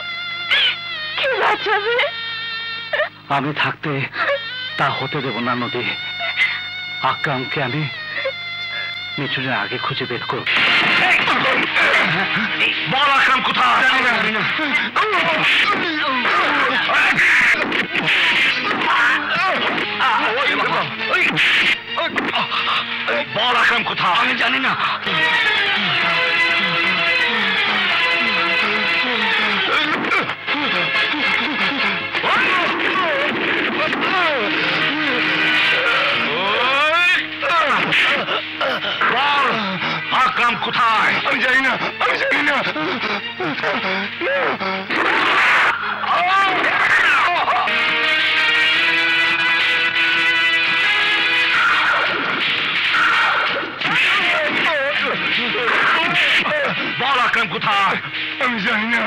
কে বাঁচাবে? আমি থাকতে তা হতে দেব না নদী। আকরামকে আমি মিঠুনের আগে খুঁজে বের করব। বল আকরাম কোথায়? বল আকরাম কোথায়? আমি জানি না। আকরাম কোথায়? আমি জানি না, আমি জানি না। বল আকরাম কোথায়? আমি জানি না।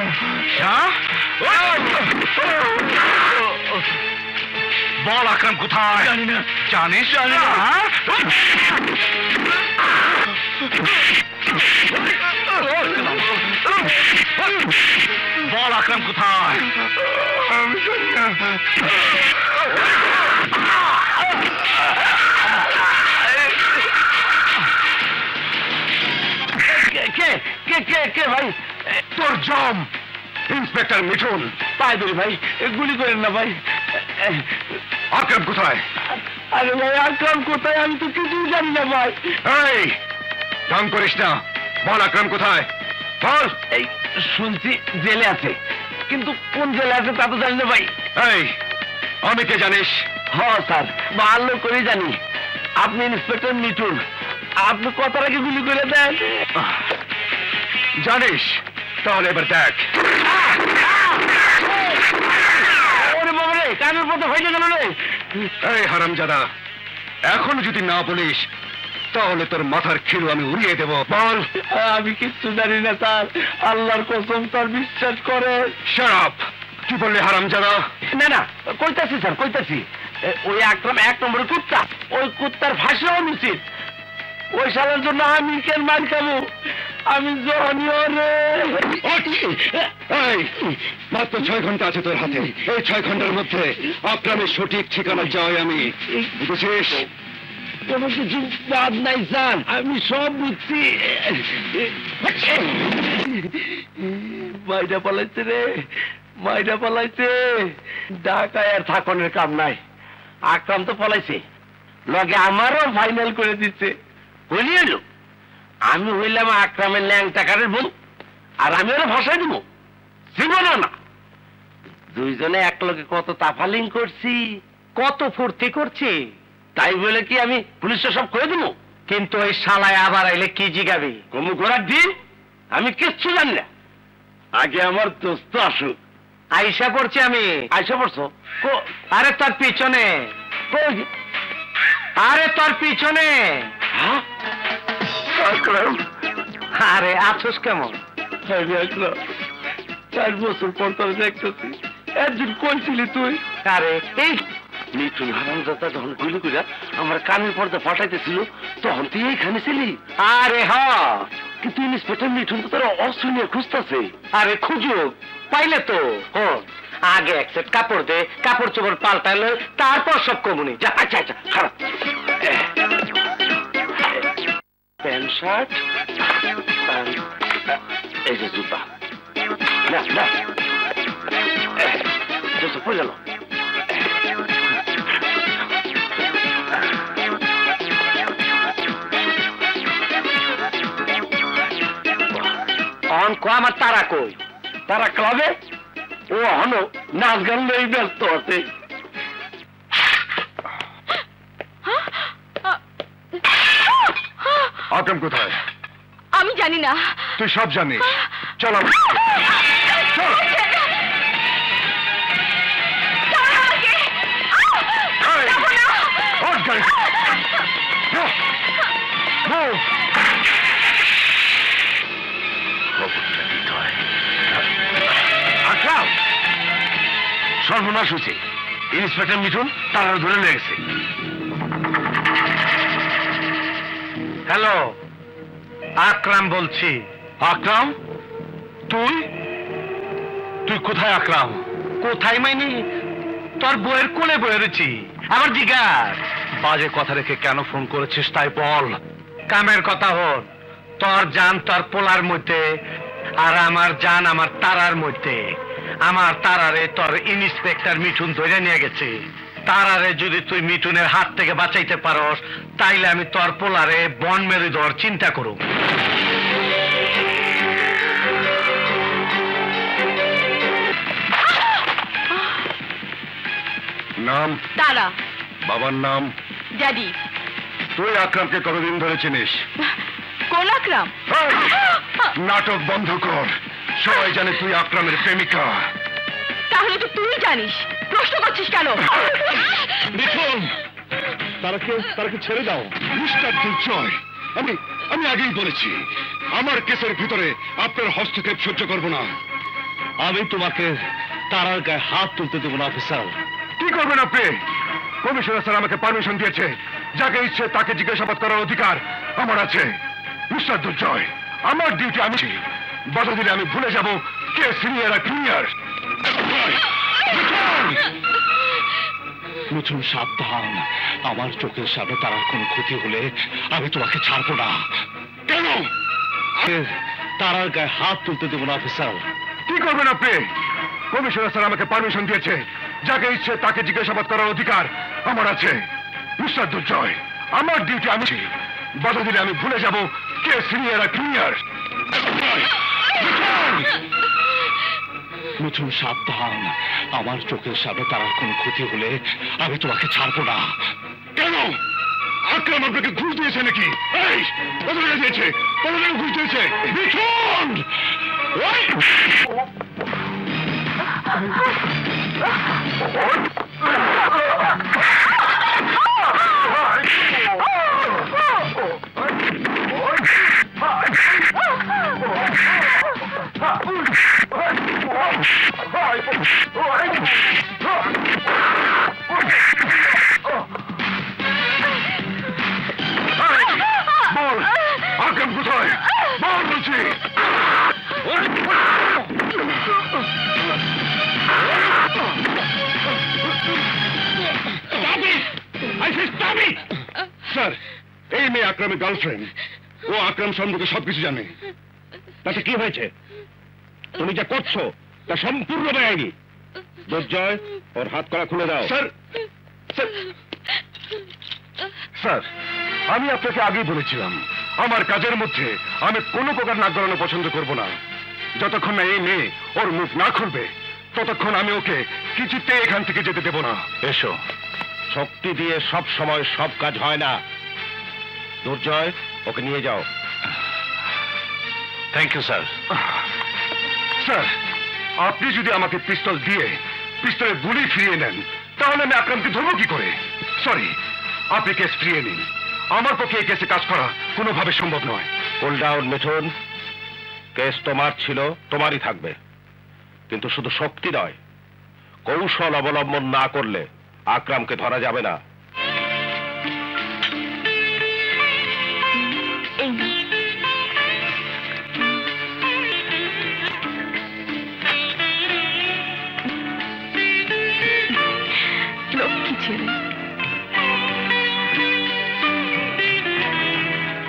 বল আকরাম কোথায়? জানি না। জানিস? জানি না। বল আকরাম কোথায়? আমি জানি না। কে কে কে কে ভাই? তোর জম ইন্সপেক্টর মিঠুন। পায়ে ধরি ভাই, গুলি করেন না ভাই। আকরাম কোথায়? আরে ভাই, আকরাম কোথায় আমি তো কিছুই জানি না ভাই। এই ঢং করিস না, বল আকরাম কোথায় বল। এই শুনছি জেলে আছে, কিন্তু কোন জেলে আছে তা তো জানি না ভাই। এই আমি কে জানিস? হ্যাঁ স্যার, ভালো করে জানি। আপনি ইন্সপেক্টর মিঠুন, আপনি কথার আগে গুলি করে দেন। জানিস? তাহলে এবার দেখ। ওরে বাবা রে, কানের পথে হয়ে গেল রে। এই হারামজাদা, এখন যদি না বলিস তাহলে তোর মাথার খিলু আমি উড়িয়ে দেব। বল। আমি কিচ্ছু জানি না স্যার, আল্লাহর কসম স্যার, বিশ্বাস করে। Shut up. কি বললি হারামজাদা? না না, কইতাছি স্যার, কইতাছি। ওই আকরাম 1 নম্বরের কুত্তা, ওই কুত্তার ফাঁসি হওয়া উচিত। ওই শালার জন্য আমি কেন মার খাবো? আমি জনিও রে। এই মাত্র 6 ঘন্টা আছে তোর হাতে। এই 6 ঘন্টার মধ্যে আকরামের সঠিক ঠিকানা চাই আমি, বুঝেছিস? কোনো কিছু বাদ নাই স্যার, আমি সব বুঝছি। মাইটা পালাইছে রে, মাইটা পালাইছে। ঢাকায় আর থাকনের কাম নাই। আকরাম তো পালাইছে, লগে আমারও ফাইনাল করে দিচ্ছে। হইলি এলো, আমি হইলাম আকরামের ল্যাংটা কারের বোন, আর আমি ওরা ভাষায় দিব জীবনও না। দুইজনে এক লগে কত তাফালিং করছি, কত ফুর্তি করছি, তাই বলে কি আমি পুলিশে সব করে দিব? কিন্তু ওই শালায় আবার আইলে কি জিগাবি? কমু ঘোরার দিন আমি কিচ্ছু জানি না। আগে আমার দোস্ত আসুক। আইসা পড়ছি আমি। আইসা পড়ছো? আরে তোর পিছনে। আরে তোর পিছনে। আরে আছোস কেমন? 4 বছর পর তোর দেখতেছি। একদিন কোন ছিলি তুই? আরে এই মিঠুন হারামজাদা যখন গুলি কইরা আমার কানের পর্দা ফাটাইতেছিল, তখন তুই এইখানে ছিলি? আরে হ, কিন্তু ইন্সপেক্টর মিঠুন তো তোর অশুনিয়ে খুঁজতেছে। আরে খুঁজুক, পাইলে তো। আগে এক সেট কাপড় দে, কাপড় চোপড় পাল্টাইলে তারপর সব কমুনি। যা। আচ্ছা আচ্ছা, খারাপ প্যান্ট শার্ট, এই যে জুতা। না না, পড়ে গেল। আমার তারা কই? তারা ক্লাবে ও হনো নাচ গান লই ব্যস্ত আছে। আকরাম কোথায়? আমি জানি না। তুই সব জানিস। চল সর্বনাশ হয়েছে। ইন্সপেক্টর মিঠুন তারা ধরে লেগেছে। হ্যালো, আকরাম বলছি। আকরাম? তুই তুই কোথায় আকরাম? কোথায় মাইনি? তোর বইয়ের কোলে বয়েছি। আমার জিগার বাজে কথা রেখে কেন ফোন করেছিস তাই বল। কামের কথা হল, তোর জান তোর পোলার মধ্যে, আর আমার জান আমার তারার মধ্যে। আমার তারারে তোর ইন্সপেক্টর মিঠুন ধরে নিয়ে গেছে। তারারে যদি তুই মিঠুনের হাত থেকে বাঁচাইতে পারস, তাইলে আমি তোর পোলারে বন মেরে দেওয়ার চিন্তা করব। নাম? তারা। বাবার নাম? ড্যাডি। তুই আকরামকে কতদিন ধরে চিনিস? কোন আকরাম? নাটক বন্ধ কর। সবাই জানে তুই আকরামের প্রেমিকা। তাহলে তো তুই জানিস, প্রশ্ন করছিস কেন? মিঠুন, তারাকে ছেড়ে দাও। মিস্টার দুর্জয়, আমি আগেই বলেছি আমার কেসের ভিতরে আপনার হস্তক্ষেপ সহ্য করব না। আমি তোমাকে তারার গায়ে হাত তুলতে দেবো না অফিসার। কি করবেন আপনি? কমিশনার স্যার আমাকে পারমিশন দিয়েছে। যাকে ইচ্ছে তাকে জিজ্ঞাসাবাদ করার অধিকার আমার আছে। মিস্টার দুর্জয়, আমার ডিউটি আমি বাধা দিলে আমি ভুলে যাব কে সিনিয়র আর জুনিয়র। মিঠুন সাবধান, আমার চোখের সামনে তারার কোনো ক্ষতি হলে আমি তোমাকে ছাড়বো না। কেন? তারার গায়ে হাত তুলতে দেব না অফিসার। কি করবেন আপনি? কমিশনার স্যার আমাকে পারমিশন দিয়েছে, যাকে ইচ্ছে তাকে জিজ্ঞাসাবাদ করার অধিকার আমার আছে। মিস্টার দুর্জয়, আমার ডিউটি আমি বাধা দিলে আমি ভুলে যাব কে সিনিয়র আর জুনিয়র। মিঠুন সাবধান, আমার চোখের সামনে তারার কোনো ক্ষতি হলে আমি তোমাকে ছাড়বো না। কেন? আকরাম আপনাকে ঘুষ দিয়েছে নাকি? এই কত টাকা দিয়েছে? কত টাকা ঘুষ দিয়েছে? মিঠুন! বল, আকরাম কোথায়? বল বলছি। স্যার, এই মেয়ে আকরামের গার্লফ্রেন্ড। ও আকরাম সম্পর্কে সবকিছু জানে। তাতে কি হয়েছে? তুমি যা করছো তা সম্পূর্ণ বেআইনি। দুর্জয়, ওর হাত করা খুলে দাও। স্যার, স্যার, আমি আপনাকে আগেই বলেছিলাম আমার কাজের মধ্যে আমি কোনো প্রকার নাক গলানো পছন্দ করব না। যতক্ষণ না এই মেয়ে ওর মুখ না খুলবে ততক্ষণ আমি ওকে কিছুতে এখান থেকে যেতে দেব না। এসো। শক্তি দিয়ে সব সময় সব কাজ হয় না। দুর্জয়, ওকে নিয়ে যাও। Thank you sir. স্যার, আপনি যদি আমাকে পিস্তল দিয়ে পিস্তলের গুলি ফিরিয়ে নেন তাহলে আমি আকরামকে ধরবো কি করে? সরি, আপনি কেস ফিরিয়ে নিন। আমার পক্ষে এই কেসে কাজ করা কোনোভাবে সম্ভব নয়। Cool down Mithun. কেস তোমার ছিল, তোমারই থাকবে। কিন্তু শুধু শক্তি নয়, কৌশল অবলম্বন না করলে আকরামকে ধরা যাবে না। লক্ষ্মী ছেলে,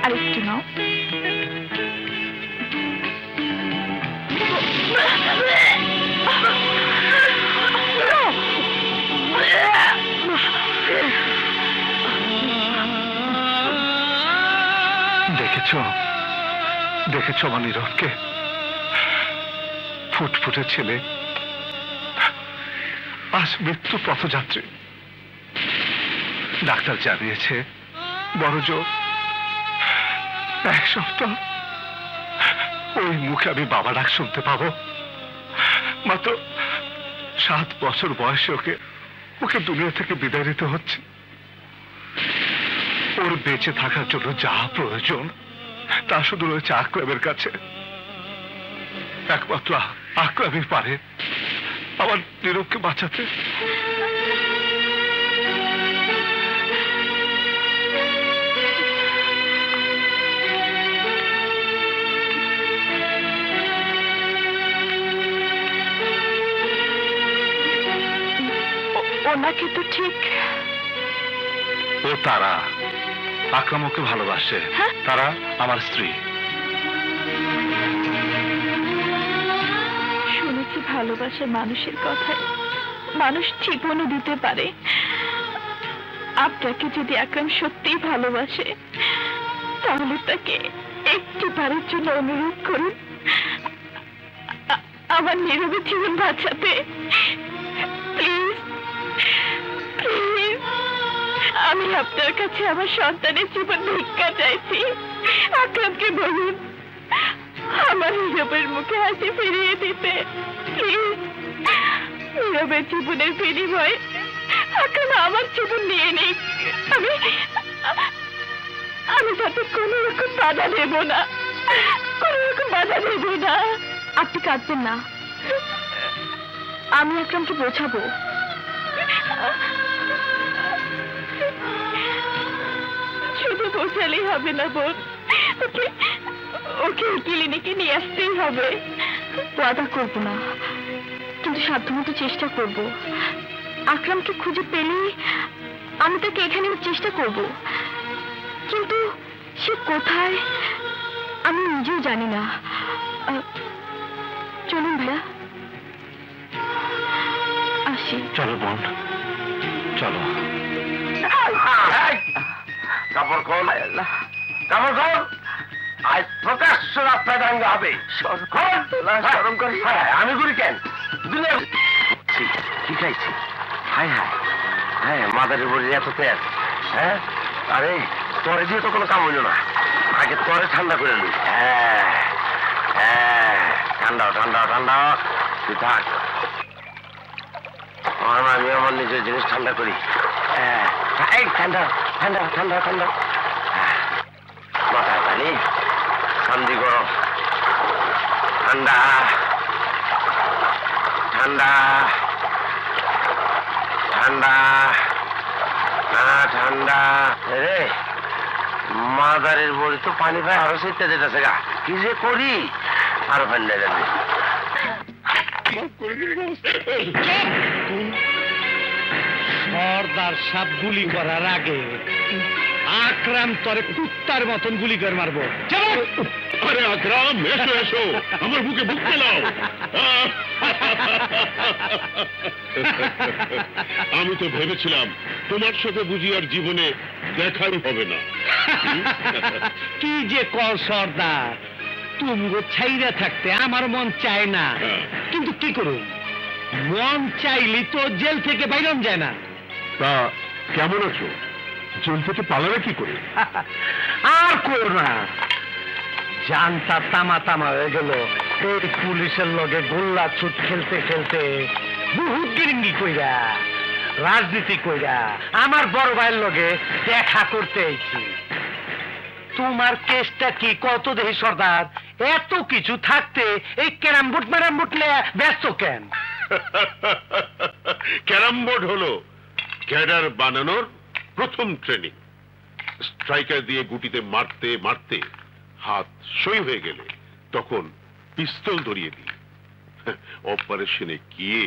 আরেকটু নাও। দেখেছ আমার নীরবকে? ফুটফুটে ছেলে, আজ মৃত্যু পথযাত্রী। ডাক্তার জানিয়েছে বড় জোর 1 সপ্তাহ ওই মুখে আমি বাবা ডাক শুনতে পাবো। মাত্র 7 বছর বয়সে ওকে দুনিয়া থেকে বিদায় নিতে হচ্ছে। ওর বেঁচে থাকার জন্য যা প্রয়োজন তা শুধু রয়েছে আকরামের কাছে। একমাত্র আকরামই পারে আমার নীরবকে বাঁচাতে। ওনাকে তো ঠিক। ও তারা, আকরাম ওকে ভালোবাসে। তারা আমার স্ত্রী। শুনেছি ভালোবাসার মানুষের কথায় মানুষ জীবনও দিতে পারে। আপনাকে যদি আকরাম সত্যিই ভালোবাসে তাহলে তাকে একটি বারের জন্য অনুরোধ করুন আমার নীরবের জীবন বাঁচাতে। প্লিজ প্লিজ, আমি আপনার কাছে আমার সন্তানের জীবন ভিক্ষা চাইছি। আকরামকে বলুন আমার নীরবের মুখে হাসি ফিরিয়ে দিতে। প্লিজ, নীরবের জীবনের বিনিময়ে আকরাম আমার জীবন নিয়ে নিক। আমি তাতে কোনো রকম বাধা দেব না, কোনো রকম বাধা দেব না। আপনি কাঁদবেন না, আমি আকরামকে বোঝাবো। শুধু বোঝালেই হবে না বোন, ওকে ক্লিনিকে নিয়ে আসতেই হবে। ওয়াদা করবো না, কিন্তু সাধ্যমতো চেষ্টা করব। আকরামকে খুঁজে পেলেই আমি তাকে এখানে চেষ্টা করব, কিন্তু সে কোথায় আমি নিজেও জানি না। চলুন ভাইয়া, আসি। চলো বোন, চলো। কাপড় খোল, কাপড় খোল। আজ প্রকাশ্য রাস্তায় দাঙ্গা হবে। আমি করি কেন? কি খাইছি? হায় হায়, হ্যাঁ মাদারের বড়ির এত তেল। হ্যাঁ, আরে তরে দিয়ে তো কোনো কাম হইল না, আগে তরে ঠান্ডা করে নি। হ্যাঁ হ্যাঁ, ঠান্ডা ঠান্ডা ঠান্ডা, তুই থাক। আমি আমার নিজের জিনিস ঠান্ডা করি। হ্যাঁ, ঠান্ডা ঠান্ডা ঠান্ডা ঠান্ডা, মাথায় পানি, ঠান্ডি গরম, ঠান্ডা ঠান্ডা ঠান্ডা, ঠান্ডা। রে মাদারের বড়ি তো পানি পায় আরো সেটা যেতেছে গা, কি যে করি আরো ঠান্ডা যাবে। সর্দার সাপ গুলি করার আগে আকরাম তরে কুত্তার মতন গুলি করে মারবো। আরে আকরাম, এসো এসো, আমার বুকে বুক পেলাও। আমি তো ভেবেছিলাম তোমার সাথে বুঝি আর জীবনে দেখাই হবে না। কি যে কর সর্দার, তুমগো ছাইরা থাকতে আমার মন চায় না, কিন্তু কি করুন, মন চাইলি তো জেল থেকে বাইরন যায় না। তা কেমন আছো? জেল থেকে পালাবে কি করে? আর করো না, জানটা তামা তামা হয়ে গেল এই পুলিশের লগে গোল্লা ছুট খেলতে খেলতে, বহুত গিরিঙ্গি কইরা, রাজনীতি কইরা আমার বড় ভাইয়ের লগে দেখা করতে আইছি। তোমার কেসটা কি কত দেহি সর্দার? এত কিছু থাকতে এই ক্যারাম বোর্ড ম্যারাম বোর্ড নিয়ে ব্যস্ত কেন? ক্যারাম বোর্ড হলো ক্যাডার বানানোর প্রথম ট্রেনিং। স্ট্রাইকার দিয়ে গুটিতে মারতে মারতে হাত সই হয়ে গেলে তখন পিস্তল ধরিয়ে দিই, অপারেশনে গিয়ে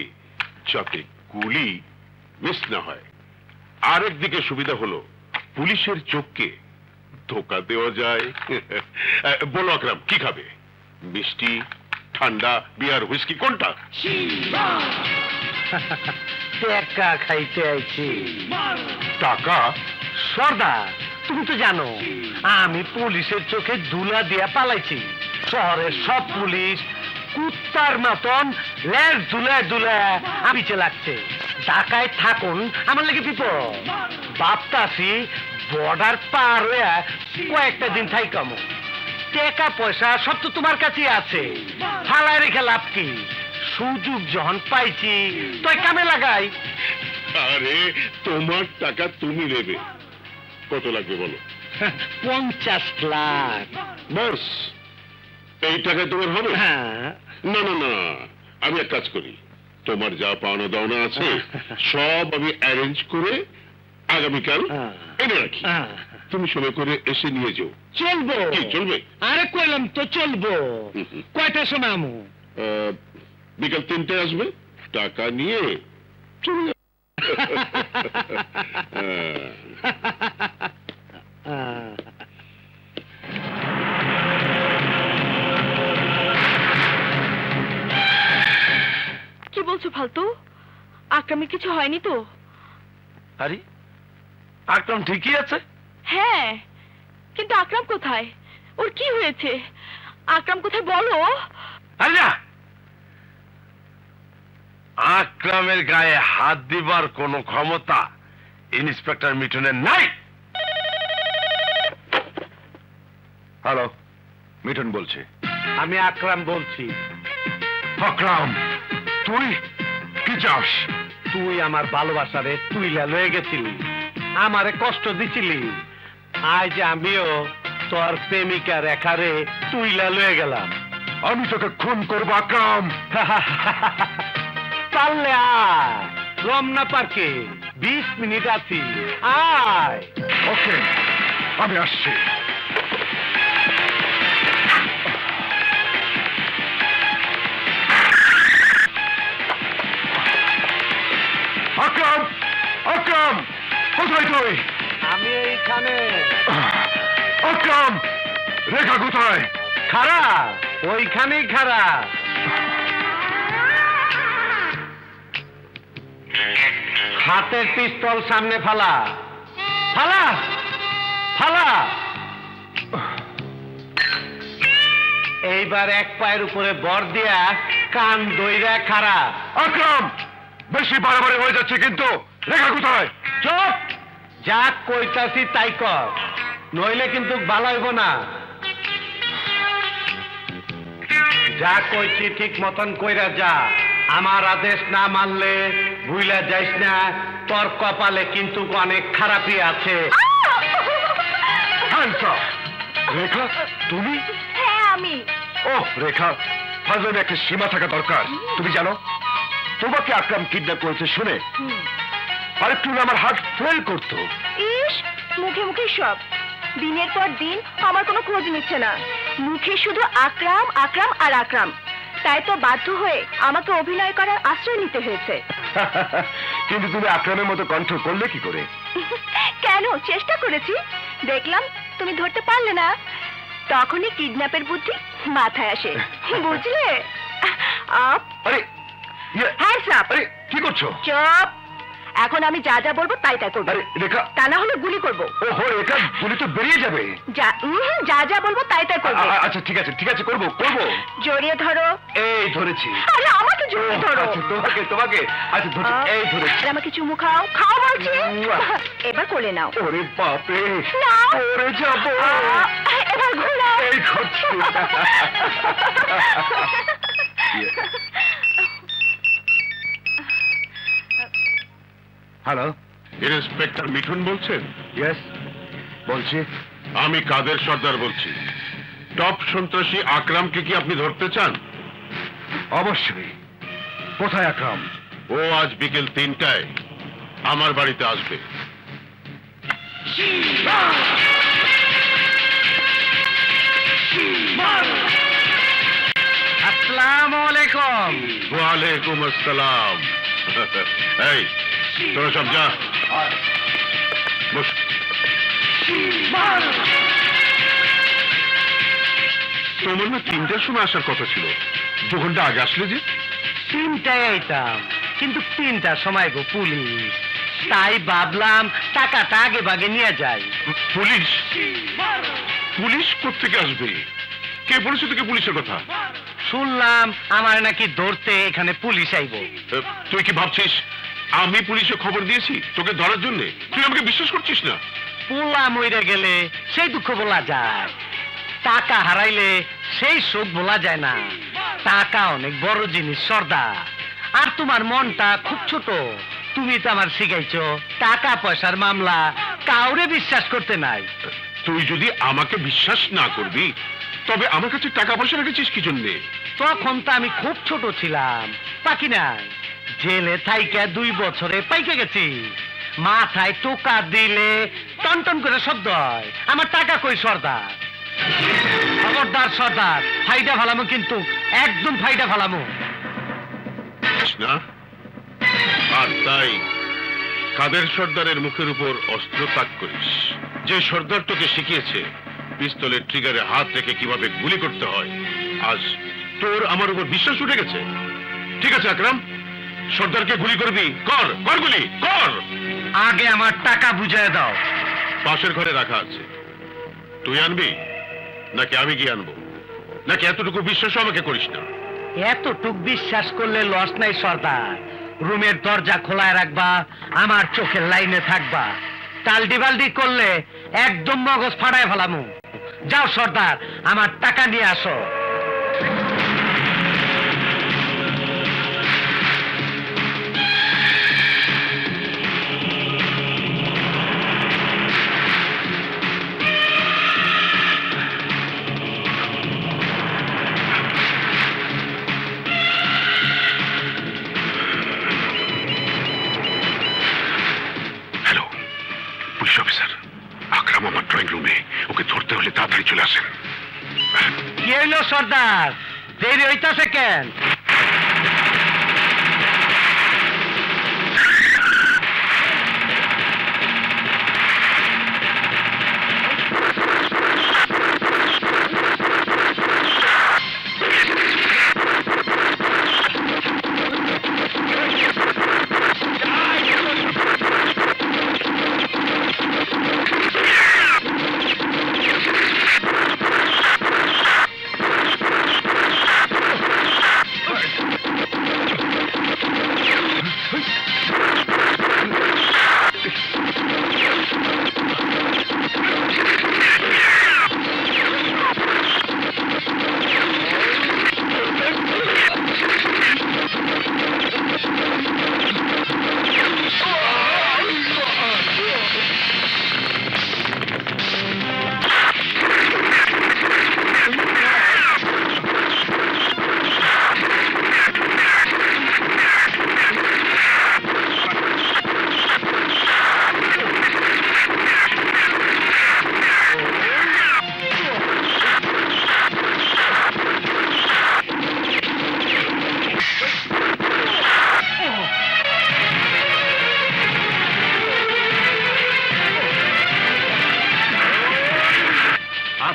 যাতে গুলি মিস না হয়। আরেকদিকে সুবিধা হলো পুলিশের চোখকে ধোকা দেওয়া যায়। বলো আকরাম, কি খাবে? মিষ্টি, ঠান্ডা, বিয়ার, হুইস্কি, কোনটা? টাকা খাইতে আইছি। টাকা? সর্দার, তুমি তো জানো আমি পুলিশের চোখে ধুলা দিয়া পালাইছি। শহরের সব পুলিশ কুত্তার মতন লেজ ধুলায় ধুলায় পিছে লাগছে। ঢাকায় থাকুন আমার লেগে বিপদ। ভাবতাছি বর্ডার পার হয়ে কয়েকটা দিন থাইকামো। টাকা পয়সা সব তো তোমার কাছে আছে, ফালায় রেখে লাভ কি? সুযোগ যখন পাইছি তুই কামে লাগাই। আরে তোমার টাকা তুমি নেবে, কত লাগবে বলো? 50 লাখ। বাস এই টাকা তোমার হবে? হ্যাঁ। না না না, আমি এক কাজ করি, তোমার যা পাওনা দাওনা আছে সব আমি অ্যারেঞ্জ করে আগামীকাল এনে রাখি, তুমি সময় করে এসে নিয়ে যাও। চলবো? কি চলবে? আরে কইলাম তো চলবো। কয়টার সময় আমু? বিকাল 3টায় আসবে, টাকা নিয়ে চলে যাও। কি বলছো ফালতু? আকরামের কিছু হয়নি তো? আরে আকরাম ঠিকই আছে। হ্যাঁ, কিন্তু আকরাম কোথায়? ওর কি হয়েছে? আকরাম কোথায় বলো? আরে না, আকরামের গায়ে হাত দিবার কোনো ক্ষমতা ইন্সপেক্টর মিঠুনের নাই। হ্যালো, মিঠুন বলছি। আমি আকরাম বলছি। আকরাম, তুই কি চাস? তুই আমার ভালোবাসারে তুইলা লয়ে গেছিলি, আমারে কষ্ট দিছিলি। আজ আমিও তোর প্রেমিকা রেখারে তুইলা লয়ে গেলাম। আমি তোকে খুন করবো আকরাম। পারলে আয়, রমনা পার্কে 20 মিনিট আছি, আয়। ওকে, আমি আসছি। আকরাম, আকরাম, কোথায় তুই? আমি এইখানে। আকরাম, রেখা কোথায়? খারা ওইখানেই খাড়া। হাতের পিস্তল সামনে ফালা, ফালা, ফালা। এইবার এক পায়ের উপরে বর দিয়া কান দইরা খাড়া। আকরাম, বেশি বাড়াবাড়ি হয়ে যাচ্ছে কিন্তু। রেখা কোথায়? চুপ! যা কইতাছি তাই কর, নইলে কিন্তু ভালো হইব না। যা কইছি ঠিক মতন কইরা যা। আমার আদেশ না মানলে ভুইলা যাইস না, তোর কপালে কিন্তু অনেক খারাপই আছে। রেখা, তুমি? হ্যাঁ আমি। ওহ রেখা, ফাজলামে একটা সীমা থাকা দরকার। তুমি জানো তোমাকে আকরাম কিডন্যাপ করেছে শুনে আরেকটু আমার হার্ট ফেল করতো। ইস, মুখে মুখে সব, দিনের পর দিন আমার কোনো খোঁজ নিচ্ছে না। মুখে শুধু আকরাম আকরাম আর আকরাম। তাই তো বাধ্য হয়ে আমাকে অভিনয় করার আশ্রয় নিতে হয়েছে। কিন্তু তুমি আকরামের মতো কণ্ঠ করলে কি করে? কেন, চেষ্টা করেছি, দেখলাম তুমি ধরতে পারলে না, তখনই কিডন্যাপের বুদ্ধি মাথায় আসে, বুঝলে? আপ, আরে হ্যান্ডস আপ। আরে কি করছো? চুপ! এখন আমি যা যা বলবো তাই তাই করবো। আরে রেখা, তা না হলে গুলি করবো। ওহো রেখা, গুলি তো বেরিয়ে যাবে। যা যা বলবো তাই তাই করবো। আচ্ছা ঠিক আছে, ঠিক আছে, করবো করবো। জড়িয়ে ধরো। এই ধরেছি। আরে আমাকে জড়িয়ে ধরো। আচ্ছা তোমাকে তোমাকে আচ্ছা ধরেছি, এই ধরেছি। আর আমাকে চুমু খাও, খাও বলছি। এবার কোলে নাও। ওরে বাপরে, নাও। ওরে যাবো। এবার ঘোরাও। এই করছি। হ্যালো, ইন্সপেক্টর মিঠুন বলছেন? ইয়েস বলছি। আমি কাদের সর্দার বলছি। টপ সন্ত্রাসী আকরামকে কি আপনি ধরতে চান? অবশ্যই। কোথায় আকরাম? ও আজ বিকেল 3টায় আমার বাড়িতে আসবে। আসসালামু আলাইকুম। ওয়ালাইকুম আসসালাম। এই তোরা সব যা, বস। তোমার না 3টার সময় আসার কথা ছিল, 2 ঘন্টা আগে আসলে যে। 3টায় আইতাম, কিন্তু 3টার সময় গো পুলিশ, তাই ভাবলাম টাকাটা আগে ভাগে নিয়ে যাই। পুলিশ? পুলিশ কোত্থেকে আসবে? কে বলেছে তোকে পুলিশের কথা? শুনলাম আমার নাকি ধরতে এখানে পুলিশ আইব। তুই কি ভাবছিস আমি পুলিশে খবর দিয়েছি তোকে ধরার জন্য? তুই আমাকে বিশ্বাস করছিস না? পোলা মইরে গেলে সেই দুঃখ বলা যায়, টাকা হারাইলে সেই শোক বলা যায় না। টাকা অনেক বড় জিনিস সর্দার, আর তোমার মনটা খুব ছোট। তুমি তো আমার শিখাইছো টাকা পয়সার মামলা কাউরে বিশ্বাস করতে নাই। তুই যদি আমাকে বিশ্বাস না করবি তবে আমার কাছে টাকা পয়সা রেখেছিস কি জন্যে? তখন তো আমি খুব ছোট ছিলাম, পাকি নাই। জেলে থাইকা 2 বছরে পাইকে গেছি। মাথায় টোকা দিলে টন টন করে শব্দ হয়। আমার টাকা কই সর্দার? খবরদার সর্দার, ফাইডা ফালামো, কিন্তু একদম ফাইডা ফালামো না। আর তাই কাদের সর্দারের মুখের উপর অস্ত্র তাক করিস। যে সর্দার তোকে শিখিয়েছে পিস্তলের ট্রিগারে হাত রেখে কিভাবে গুলি করতে হয়, আজ তোর আমার উপর বিশ্বাস উঠে গেছে। ঠিক আছে আকরাম, সর্দারকে গুলি করবি, কর কর গুলি কর। আগে আমার টাকা বুঝিয়ে দাও। পাশের ঘরে রাখা আছে, তুই আনবি নাকি আমি গিয়ে আনবো? নাকি এতটুকু বিশ্বাস আমাকে করিস না? এতটুক বিশ্বাস করলে লস নাই সর্দার। রুমের দরজা খোলায় রাখবা, আমার চোখের লাইনে থাকবা। টালডি বালডি করলে একদম মগজ ফাড়ায় ফেলামু। যাও সর্দার, আমার টাকা নিয়ে আসো। আকরাম আমার ড্রয়িং রুমে, ওকে ধরতে হলে তাড়াতাড়ি চলে আসেন। কি হইল সর্দার, দেরি হইতাছে কেন?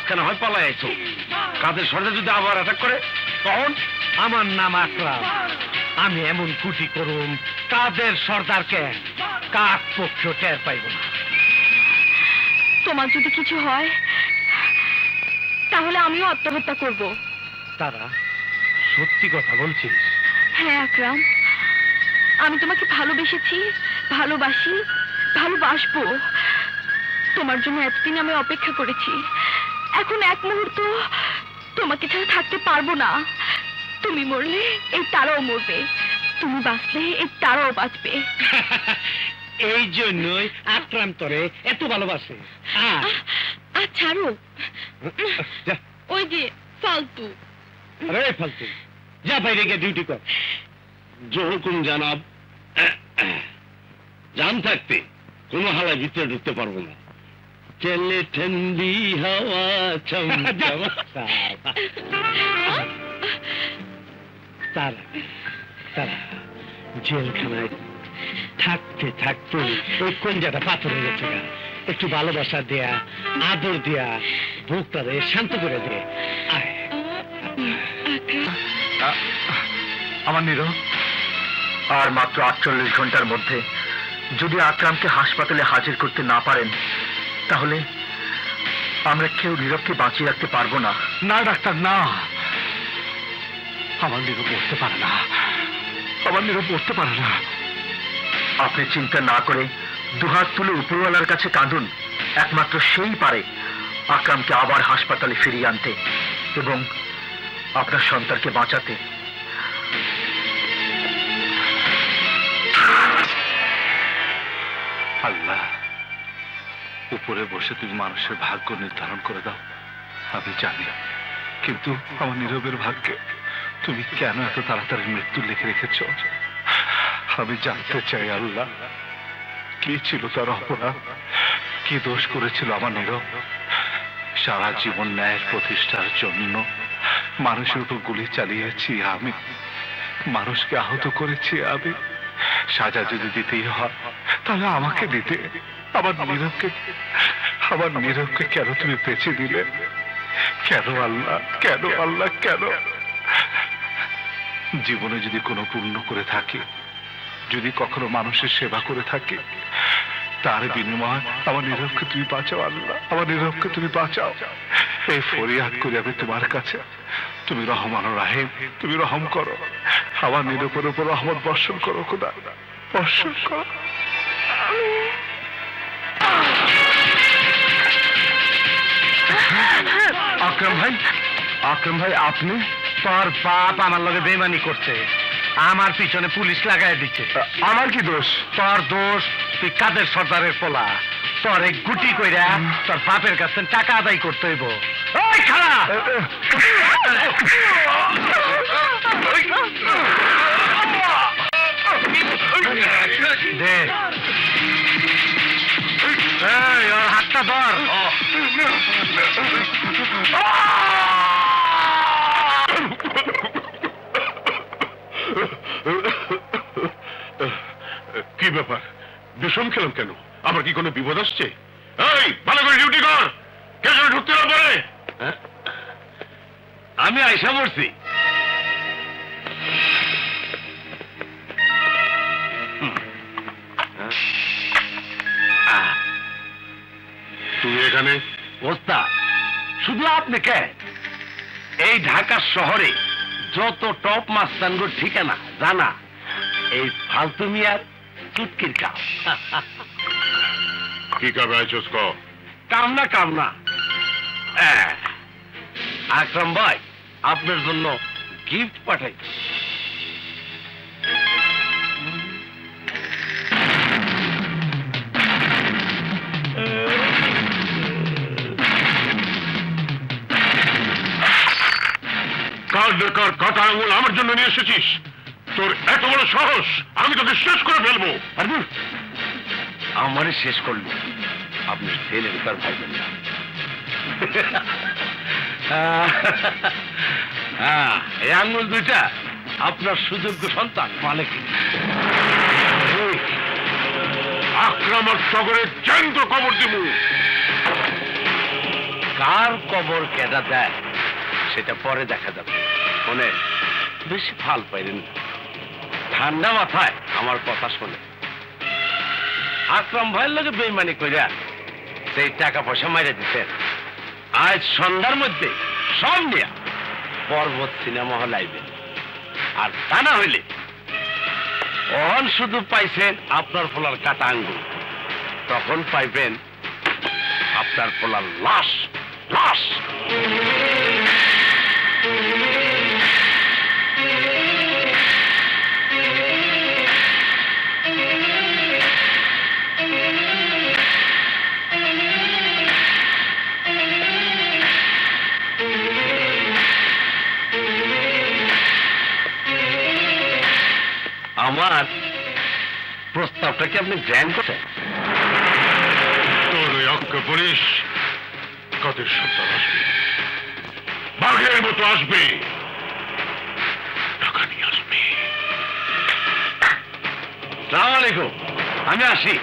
আজকে না হয় পালাইছো, কাদের সর্দার যদি আবার অ্যাটাক করে তখন? আমার নাম আকরাম, আমি এমন কুটি করুম কাদের সর্দারকে কাক পক্ষ টের পাইব না। তোমার যদি কিছু হয় তাহলে আমিও আত্মহত্যা করব। তারা সত্যি কথা বলছিস? হ্যাঁ আকরাম, আমি তোমাকে ভালোবেসেছি, ভালোবাসি, ভালোবাসবো। তোমার জন্য এতদিন আমি অপেক্ষা করেছি, এখন এক মুহূর্ত তোমাকে ছাড়া থাকতে পারবো না। তুমি মরলে এই তারাও মরবে, তুমি বাঁচলে এই তারাও বাঁচবে। এই জন্যই আকরাম তোরে এত ভালোবাসে। ছাড়ো, ওই যে ফালতু। আরে ফালতু, যা বাইরে গিয়ে ডিউটি কর। যখন জানাব, জান থাকতে কোনো হালায় ভিতরে ঢুকতে পারবো না। চলে ঠান্ডি হাওয়া তারা তারা জেলখানায় থাকতে থাকতে ওই কঞ্জাটা পাথর হয়ে গেছে। একটু ভালোবাসা দেয়া, আদর দেয়া, বুকটারে শান্ত করে দে। আমার নীরব, আর মাত্র 48 ঘন্টার মধ্যে যদি আকরামকে হাসপাতালে হাজির করতে না পারেন তাহলে আমরা কেউ নীরবকে বাঁচিয়ে রাখতে পারবো না। না ডাক্তার, না, আমার নীরব পড়তে পারে না, আমার নীরব পড়তে পারে না। আপনি চিন্তা না করে দুহাত তুলে উপরওয়ালার কাছে কাঁদুন। একমাত্র সেই পারে আকরামকে আবার হাসপাতালে ফিরিয়ে আনতে এবং আপনার সন্তানকে বাঁচাতে। আল্লাহ, উপরে বসে তুমি মানুষের ভাগ্য নির্ধারণ করে দাও, আমি জানি, কিন্তু আমার নীরবের ভাগ্যে তুমি কেন এত তাড়াতাড়ি মৃত্যু লিখে রেখেছ? আমি জানতে চাই আল্লাহ, কি ছিল তার অপরাধ, কি দোষ করেছিল আমার নীরব? সারা জীবন ন্যায়ের প্রতিষ্ঠার জন্য মানুষের উপর গুলি চালিয়েছি আমি, মানুষকে আহত করেছি আমি। সাজা যদি দিতেই হয় তাহলে আমাকে দিতে। আমার নীরবকে কেন তুমি বেঁচে দিলে? কেন আল্লাহ, কেন আল্লাহ, কেন? জীবনে যদি কোনো পুণ্য করে থাকি, যদি কখনো মানুষের সেবা করে থাকি, তার বিনিময় আমার নীরবকে তুমি বাঁচাও আল্লাহ, আমার নীরবকে তুমি বাঁচাও। এই ফরিয়াদ করি আমি তোমার কাছে। তুমি রহমান ও রাহিম, তুমি রহম করো, আমার নীরবের উপর রহমত বর্ষণ করো খোদা, বর্ষণ করো। আকরাম ভাই, আকরাম ভাই, আপনি? তোর বাপ আমার লগে বেইমানি করছে, আমার পিছনে পুলিশ লাগাই দিচ্ছে। আমার কি দোষ? তোর দোষ, তুই কাদের সর্দারের পোলা, তোর এক গুটি কইরা তোর বাপের কাছে টাকা আদায় করতে হইব। ওই খালা, দে ওর হাতটা ধর। কি ব্যাপার, বিষম খেলাম কেন? আমার কি কোনো বিপদ আসছে? এই ভালো করে ডিউটি কর, কে যেন ঢুকতে না পারে। আমি আইসা পড়ছি। তুই এখানে? ওস্তাদ, শুধু আপনি কে? এই ঢাকা শহরে যত টপ মাস্তানগুলোর ঠিকানা জানা এই ফালতু মিয়ার চুটকির কাম। কি কামে আইছস? কামনা কামনা। আকরাম ভাই আপনার জন্য গিফট পাঠাইছি। কার কথা আঙুল আমার জন্য নিয়ে এসেছিস? তোর এত বড় সাহস, আমি তোকে শেষ করে ফেলবো। আমারে শেষ করলো, আপনি ছেলের তার ভাইবেন না। এই আঙ্গুল দুইটা আপনার সুযোগ্য সন্তান মালিক। আক্রমণ সগরে জ্যান্ত কবর দিব। কার কবর কেডা দেয় সেটা পরে দেখা যাবে। শোনেন, বেশি ফাল পাইলেন, ঠান্ডা মাথায় আমার কথা শোনে। আকরাম ভাইয়ের লোকে বেইমানি কইরা সেই টাকা পয়সা মাইরে দিচ্ছেন, আজ সন্ধ্যার মধ্যে সব নিয়ে পর্বত সিনেমা হল আইবেন। আর তা না হইলে অন শুধু পাইছেন আপনার পোলার কাটা আঙ্গুল, তখন পাইবেন আপনার পোলার লাশ। লাশ আমার প্রস্তাবটা কি আপনি গ্র্যান্ড করছেন? তোর ওই অজ্ঞ পুলিশ কাদের সন্তান আসবে, বাঘের মতো আসবে, টাকা নিয়ে আসবে। আসসালামু আলাইকুম, আমি আসি।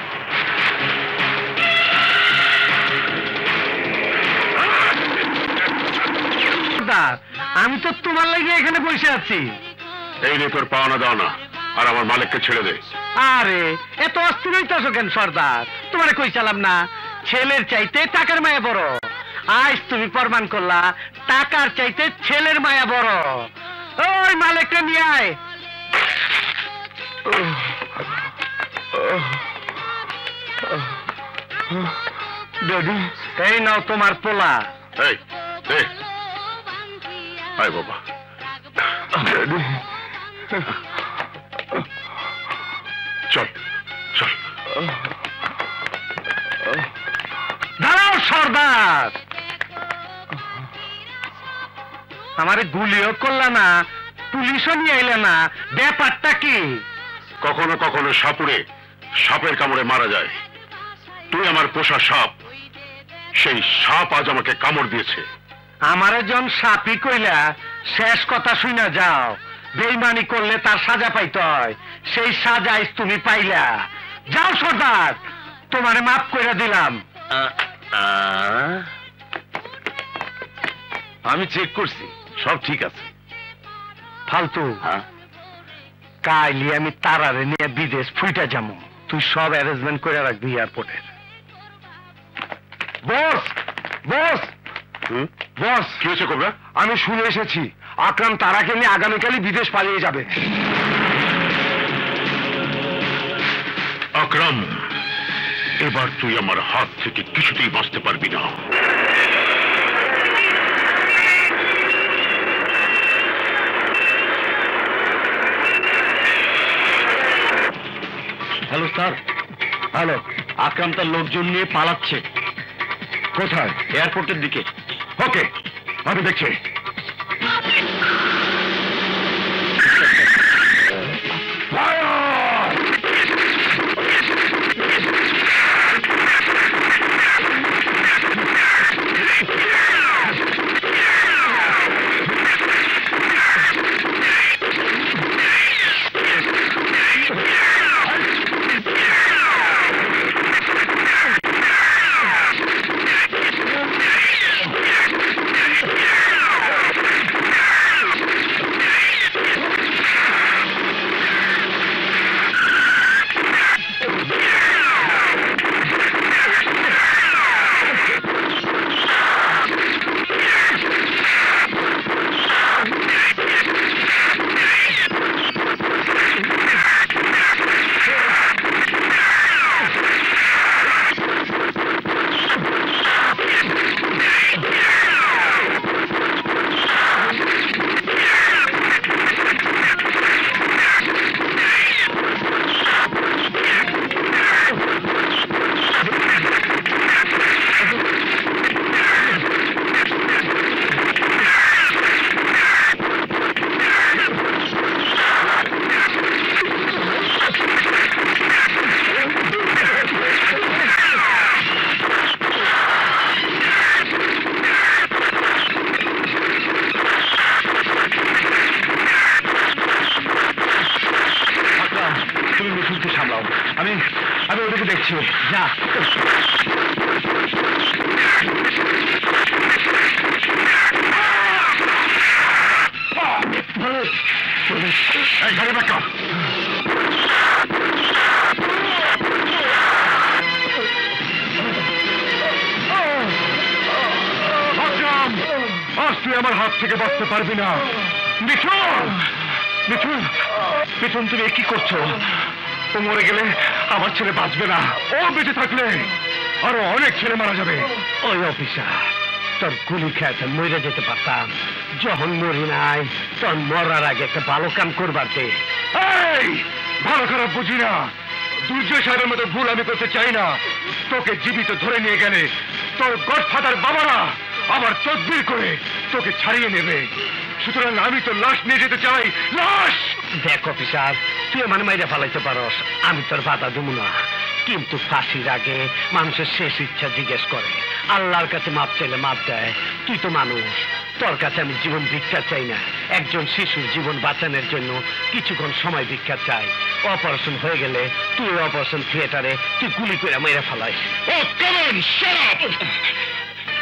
আমি তো তোমার লাগে এখানে বসে আছি। এই রে তোর পাওনা দাও না, আর আমার মালিককে ছেড়ে দে। আরে এত অস্থির হইতেছো কেন সর্দার? তোমারে কইছিলাম না ছেলের চাইতে টাকার মায়া বড়। আজ তুমি প্রমাণ করলা টাকার চাইতে ছেলের মায়া বড়। ওই মালিককে নিয়ে আয়। ড্যাডি, এই নাও তোমার পোলা। এই দে, আয় বাবা। ড্যাডি, চল চল। দাঁড়াও সর্দার, আমারে গুলিও করলা না, পুলিশও নিয়ে আইলে না, ব্যাপারটা কি? কখনো কখনো সাপুড়ে সাপের কামড়ে মারা যায়। তুই আমার পোষা সাপ, সেই সাপ আজ আমাকে কামড় দিয়েছে। আমারে জন সাপি কইলা শেষ কথা শুনা যাও। বেইমানি করলে তার সাজা পাইতে হয়, সেই সাজা তুমি পাইলা। যাও সর্দার, তোমারে মাফ কইরা দিলাম। আমি চেক করছি, সব ঠিক আছে। ফালতু কাইলি আমি তারারে নিয়ে বিদেশ ফুইটা যাবো, তুই সব অ্যারেঞ্জমেন্ট করে রাখবি এয়ারপোর্টের। বস বস বস, কি হয়েছে কোবরা? আমি শুনে এসেছি আকরাম তারাকে নিয়ে আগামীকালই বিদেশ পালিয়ে যাবে। আকরাম, এবার তুই আমার হাত থেকে কিছুতেই বাঁচতে পারবি না। Hello sir, hello. আকরাম তার লোকজন নিয়ে পালাচ্ছে। কোথায়? এয়ারপোর্টের দিকে। ওকে, আমি দেখছি। আমি ওদেরকে দেখছি। যা। গাড়ি বাঁকা। আজ তুই আমার হাত থেকে বাঁচতে পারবি না। মিঠুন, মিঠুন, মিঠুন, তুমি কি করছো? ও মরে গেলে আমার ছেলে বাঁচবে না, ও বেঁচে থাকলে আরো অনেক ছেলে মারা যাবে। ওই অফিসার, তোর গুলি খেতে মরে যেতে পারতাম। যখন মরি নাই, তোর মরার আগে একটা ভালো কাম করবার দে। এই ভালো খারাপ বুঝি না, দুর্জয় সাহেবের মতো ভুল আমি করতে চাই না। তোকে জীবিত ধরে নিয়ে গেলে তোর গডফাদার বাবারা আবার তদবির করে তোকে ছাড়িয়ে নেবে। সুতরাং আমি তো লাশ নিয়ে যেতে চাই, লাশ। দেখ অফিসার, তুই মানে মাইরা ফালাইতে পারস, আমি তোর বাধা দেবো না। কিন্তু ফাঁসির আগে মানুষের শেষ ইচ্ছা জিজ্ঞেস করে, আল্লাহর কাছে মাপ চাইলে মাপ দেয়। তুই তো মানুষ, তোর কাছে আমি জীবন ভিক্ষা চাই না। একজন শিশুর জীবন বাঁচানোর জন্য কিছুক্ষণ সময় ভিক্ষা চাই। অপারেশন হয়ে গেলে তুই অপারেশন থিয়েটারে তুই গুলি করে মেরে ফেলাইস।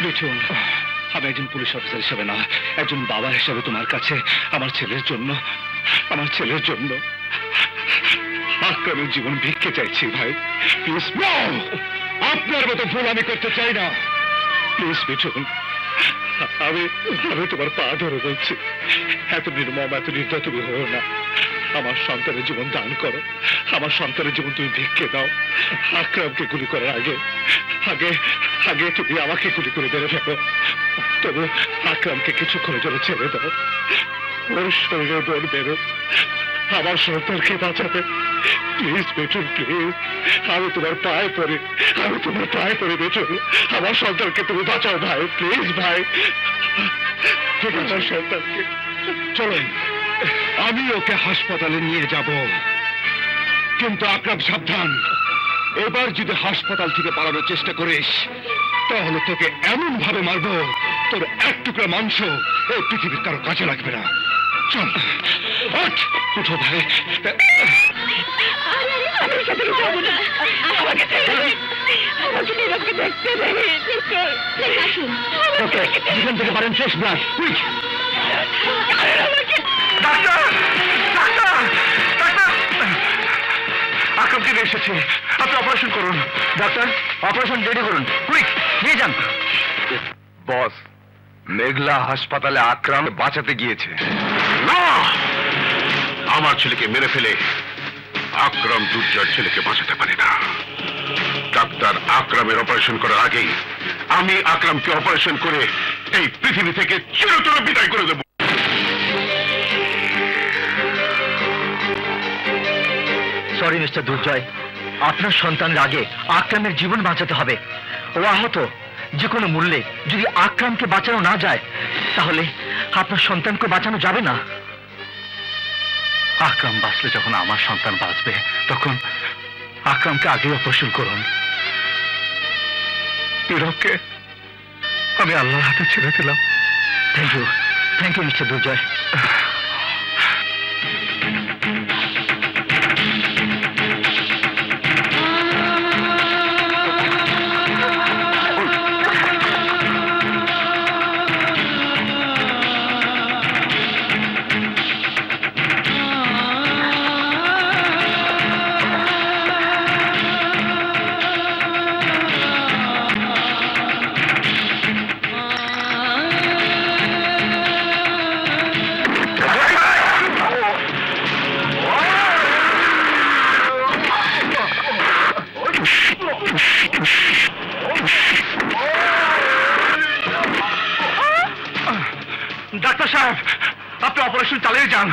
মিঠুন, আমি একজন পুলিশ অফিসার হিসেবে না, একজন বাবা হিসেবে তোমার কাছে আমার ছেলের জন্য আকরামের জীবন ভিক্ষে চাইছি ভাই। প্লিজ, আপনার মতো ভুল আমি করতে চাই না। প্লিজ মিঠুন, আমি তোমার পা ধরে বলছি, এত নির্মম, এত নির্দয় তুমি হও না। আমার সন্তানের জীবন দান করো, আমার সন্তানের জীবন তুমি ভিক্ষে দাও। আকরামকে গুলি করার আগে আগে আগে তুমি আমাকে গুলি করে বেড়ে ফেলো। তবু আকরামকে কিছুক্ষণের জন্য ছেড়ে দাও, ওর শরীরে দৌড় বেরো, আমার সন্তানকে বাঁচাবে। প্লিজ বেটুন, প্লিজ, আমি তোমার পায়ে পড়ি বেটুন, আমার সন্তানকে তুমি বাঁচাও ভাই, প্লিজ ভাই। ঠিক আছে, সন্তানকে চলুন, আমি ওকে হাসপাতালে নিয়ে যাব। কিন্তু আকরাম সাবধান, এবার যদি হাসপাতাল থেকে পালানোর চেষ্টা করিস তাহলে তোকে এমন ভাবে মারবো, তোর এক টুকরা মাংস এই পৃথিবীর কারো কাজে লাগবে না। চল, উঠো ভাই। যেখান থেকে পারেন শেষ ব্লাড। আকরামকে নিয়ে এসেছে, আপনি অপারেশন করুন। ডাক্তার, অপারেশন রেডি করুন, কুইক নিয়ে যান। বস, মেঘলা হাসপাতালে আকরাম বাঁচাতে গিয়েছে। না, আমার ছেলেকে মেরে ফেলে আকরাম দুর্জয়ের ছেলেকে বাঁচাতে পারে না। ডাক্তার আকরামের অপারেশন করার আগেই আমি আকরামকে অপারেশন করে এই পৃথিবী থেকে চিরতরে বিদায় করে দেব। সরি মিস্টার দুর্জয়, আপনার সন্তানের আগে আকরামের জীবন বাঁচাতে হবে। ও আহত, যে কোনো মূল্যে যদি আকরামকে বাঁচানো না যায় তাহলে আপনার সন্তানকে বাঁচানো যাবে না। আকরাম বাঁচলে যখন আমার সন্তান বাঁচবে, তখন আকরামকে আগে অপারেশন করুন। নীরবকে আমি আল্লাহর হাতে ছেড়ে দিলাম। Thank you mister Durjoy. Doctor সাহেব, আপনি অপারেশন চালিয়ে যান।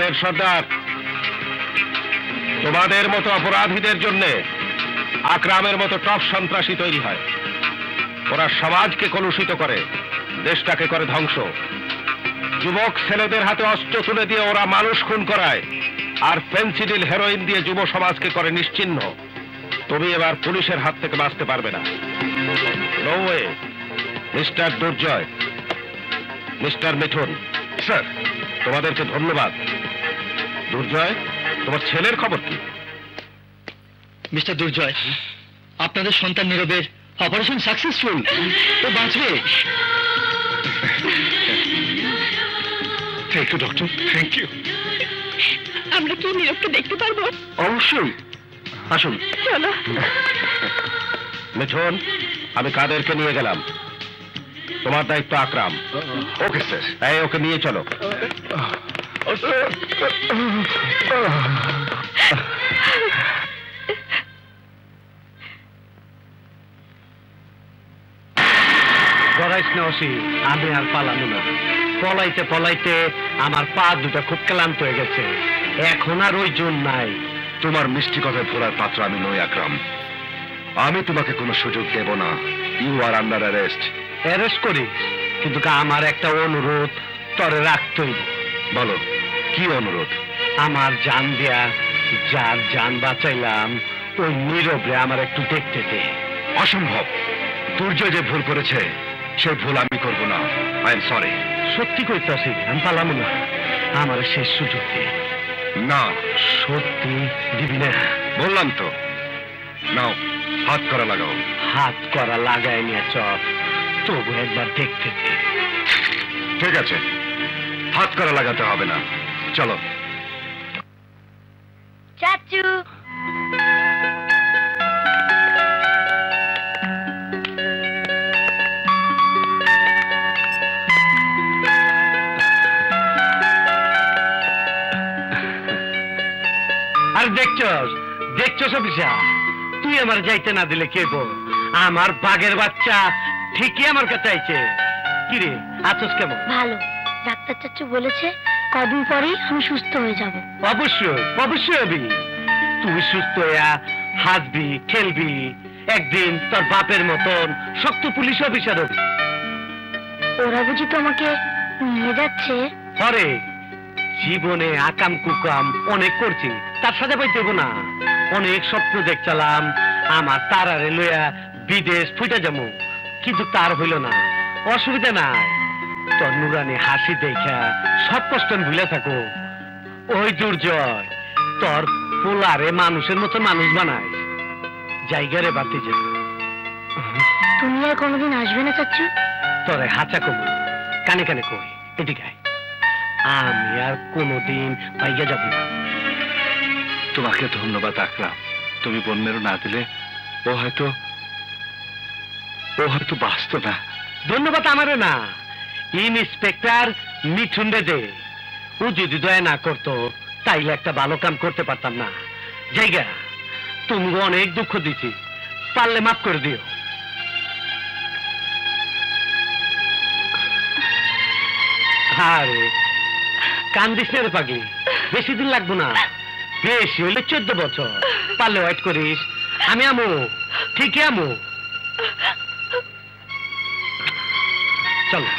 শোনেন সর্দার, তোমাদের মতো অপরাধীদের জন্য আকরামের মতো টপ সন্ত্রাসী তৈরি হয়। ওরা সমাজকে কলুষিত করে, দেশটাকে করে ধ্বংস। যুবক ছেলেদের হাতে অস্ত্র তুলে দিয়ে ওরা মানুষ খুন করায়, আর ফেন্সিডিল হেরোইন দিয়ে যুব সমাজকে করে নিশ্চিহ্ন। তুমি এবার পুলিশের হাত থেকে বাঁচতে পারবে না। No way. Mister Durjoy, mister Mithun, sir তোমাদেরকে ধন্যবাদ। দুর্জয়, তোমার ছেলের খবর কি? মিস্টার দুর্জয়, আপনাদের সন্তান নীরবের অপারেশন সাকসেসফুল। ও বাঁচবে। Thank you doctor, thank you. আমরা কি নীরবকে দেখতে পারবো? অবশ্যই, আসুন। চলো। মিঠুন, আমি কাদেরকে নিয়ে গেলাম, তোমার দায়িত্ব আকরাম। ওকে স্যার। এই, ওকে নিয়ে চলো। ডরাইস না ওসি, আমি আর পালানো না। পলাইতে পলাইতে আমার পা দুটা খুব ক্লান্ত হয়ে গেছে, এখন আর ওই জোর নাই। তোমার মিষ্টি কথায় ভোলার পাত্র আমি নই আকরাম। আমি তোমাকে কোনো সুযোগ দেব না। You are under arrest. Arrest করিস, কিন্তু আমার একটা অনুরোধ তরে রাখতেই। বলো, কি অনুরোধ? আমার জান দেয়া, যার জান বাঁচাইলাম, ওই নীরবে আমার একটু দেখতে দে। অসম্ভব। দুর্জয় যে ভুল করেছে সেই ভুল আমি করব না। I am sorry. সত্যি কইতাছি, আমি পালাম না। আমার শেষ সুযোগ দে। না। সত্যি দিবি না? বললাম তো। নাও, হাত করা লাগাও। হাত করা লাগাই নিয়ে চল, তবু একবার দেখতে দে। ঠিক আছে, হাত করা লাগাতে হবে না। চলো। চাচু, আর দেখছস দেখছস অফিসা, তুই আমার যাইতে না দিলে কে গো? আমার বাঘের বাচ্চা ঠিকই আমার কাছে আইছে। কিরে, আছস কেমন? ভালো। ডাক্তার চাচু বলেছে কদিন পরেই আমি সুস্থ হয়ে যাব। অবশ্যই অবশ্যই হবি। তুই সুস্থ হইয়া হাসবি, খেলবি, একদিন তোর বাপের মতন শক্ত পুলিশ অফিসার হবি। ওরা বুঝি তোমাকে নিয়ে যাচ্ছে? পরে জীবনে আকাম কুকাম অনেক করছি, তার সাথে পাই দেব না। অনেক স্বপ্ন দেখছিলাম আমার তারারে লইয়া বিদেশ ফুটে যাবো, কিন্তু তার হইল না। অসুবিধা নাই, তোর নুরানি হাসি দেখা সব কষ্ট ভুলে থাকো। ওই দুর্জয় তোর পোলারে মানুষের মতো মানুষ বানায়। জায়গারে বাতি যে তুমি আর কোনোদিন আসবে না চাচু? তোরে হাঁচা কম কানে কানে কই, এদিকে আয়। আমি আর কোনোদিন পাইয়া যাব না। তোমাকে ধন্যবাদ আকরাম। তুমি বন্যেরও না দিলে ও হয়তো বাঁচত না। ধন্যবাদ আমারে না, ইন্সপেক্টর মিঠুন দে। ও যদি দয়া না করতো তাইলে একটা ভালো কাম করতে পারতাম না। জায়গা, তুমি অনেক দুঃখ দিছি, পারলে মাফ করে দিও। আরে কান্দিস না রে পাগলি, বেশি দিন লাগবো না, বেশি হইলে 14 বছর। পারলে ওয়েট করিস, আমি আমু, ঠিকই আমু। চলো।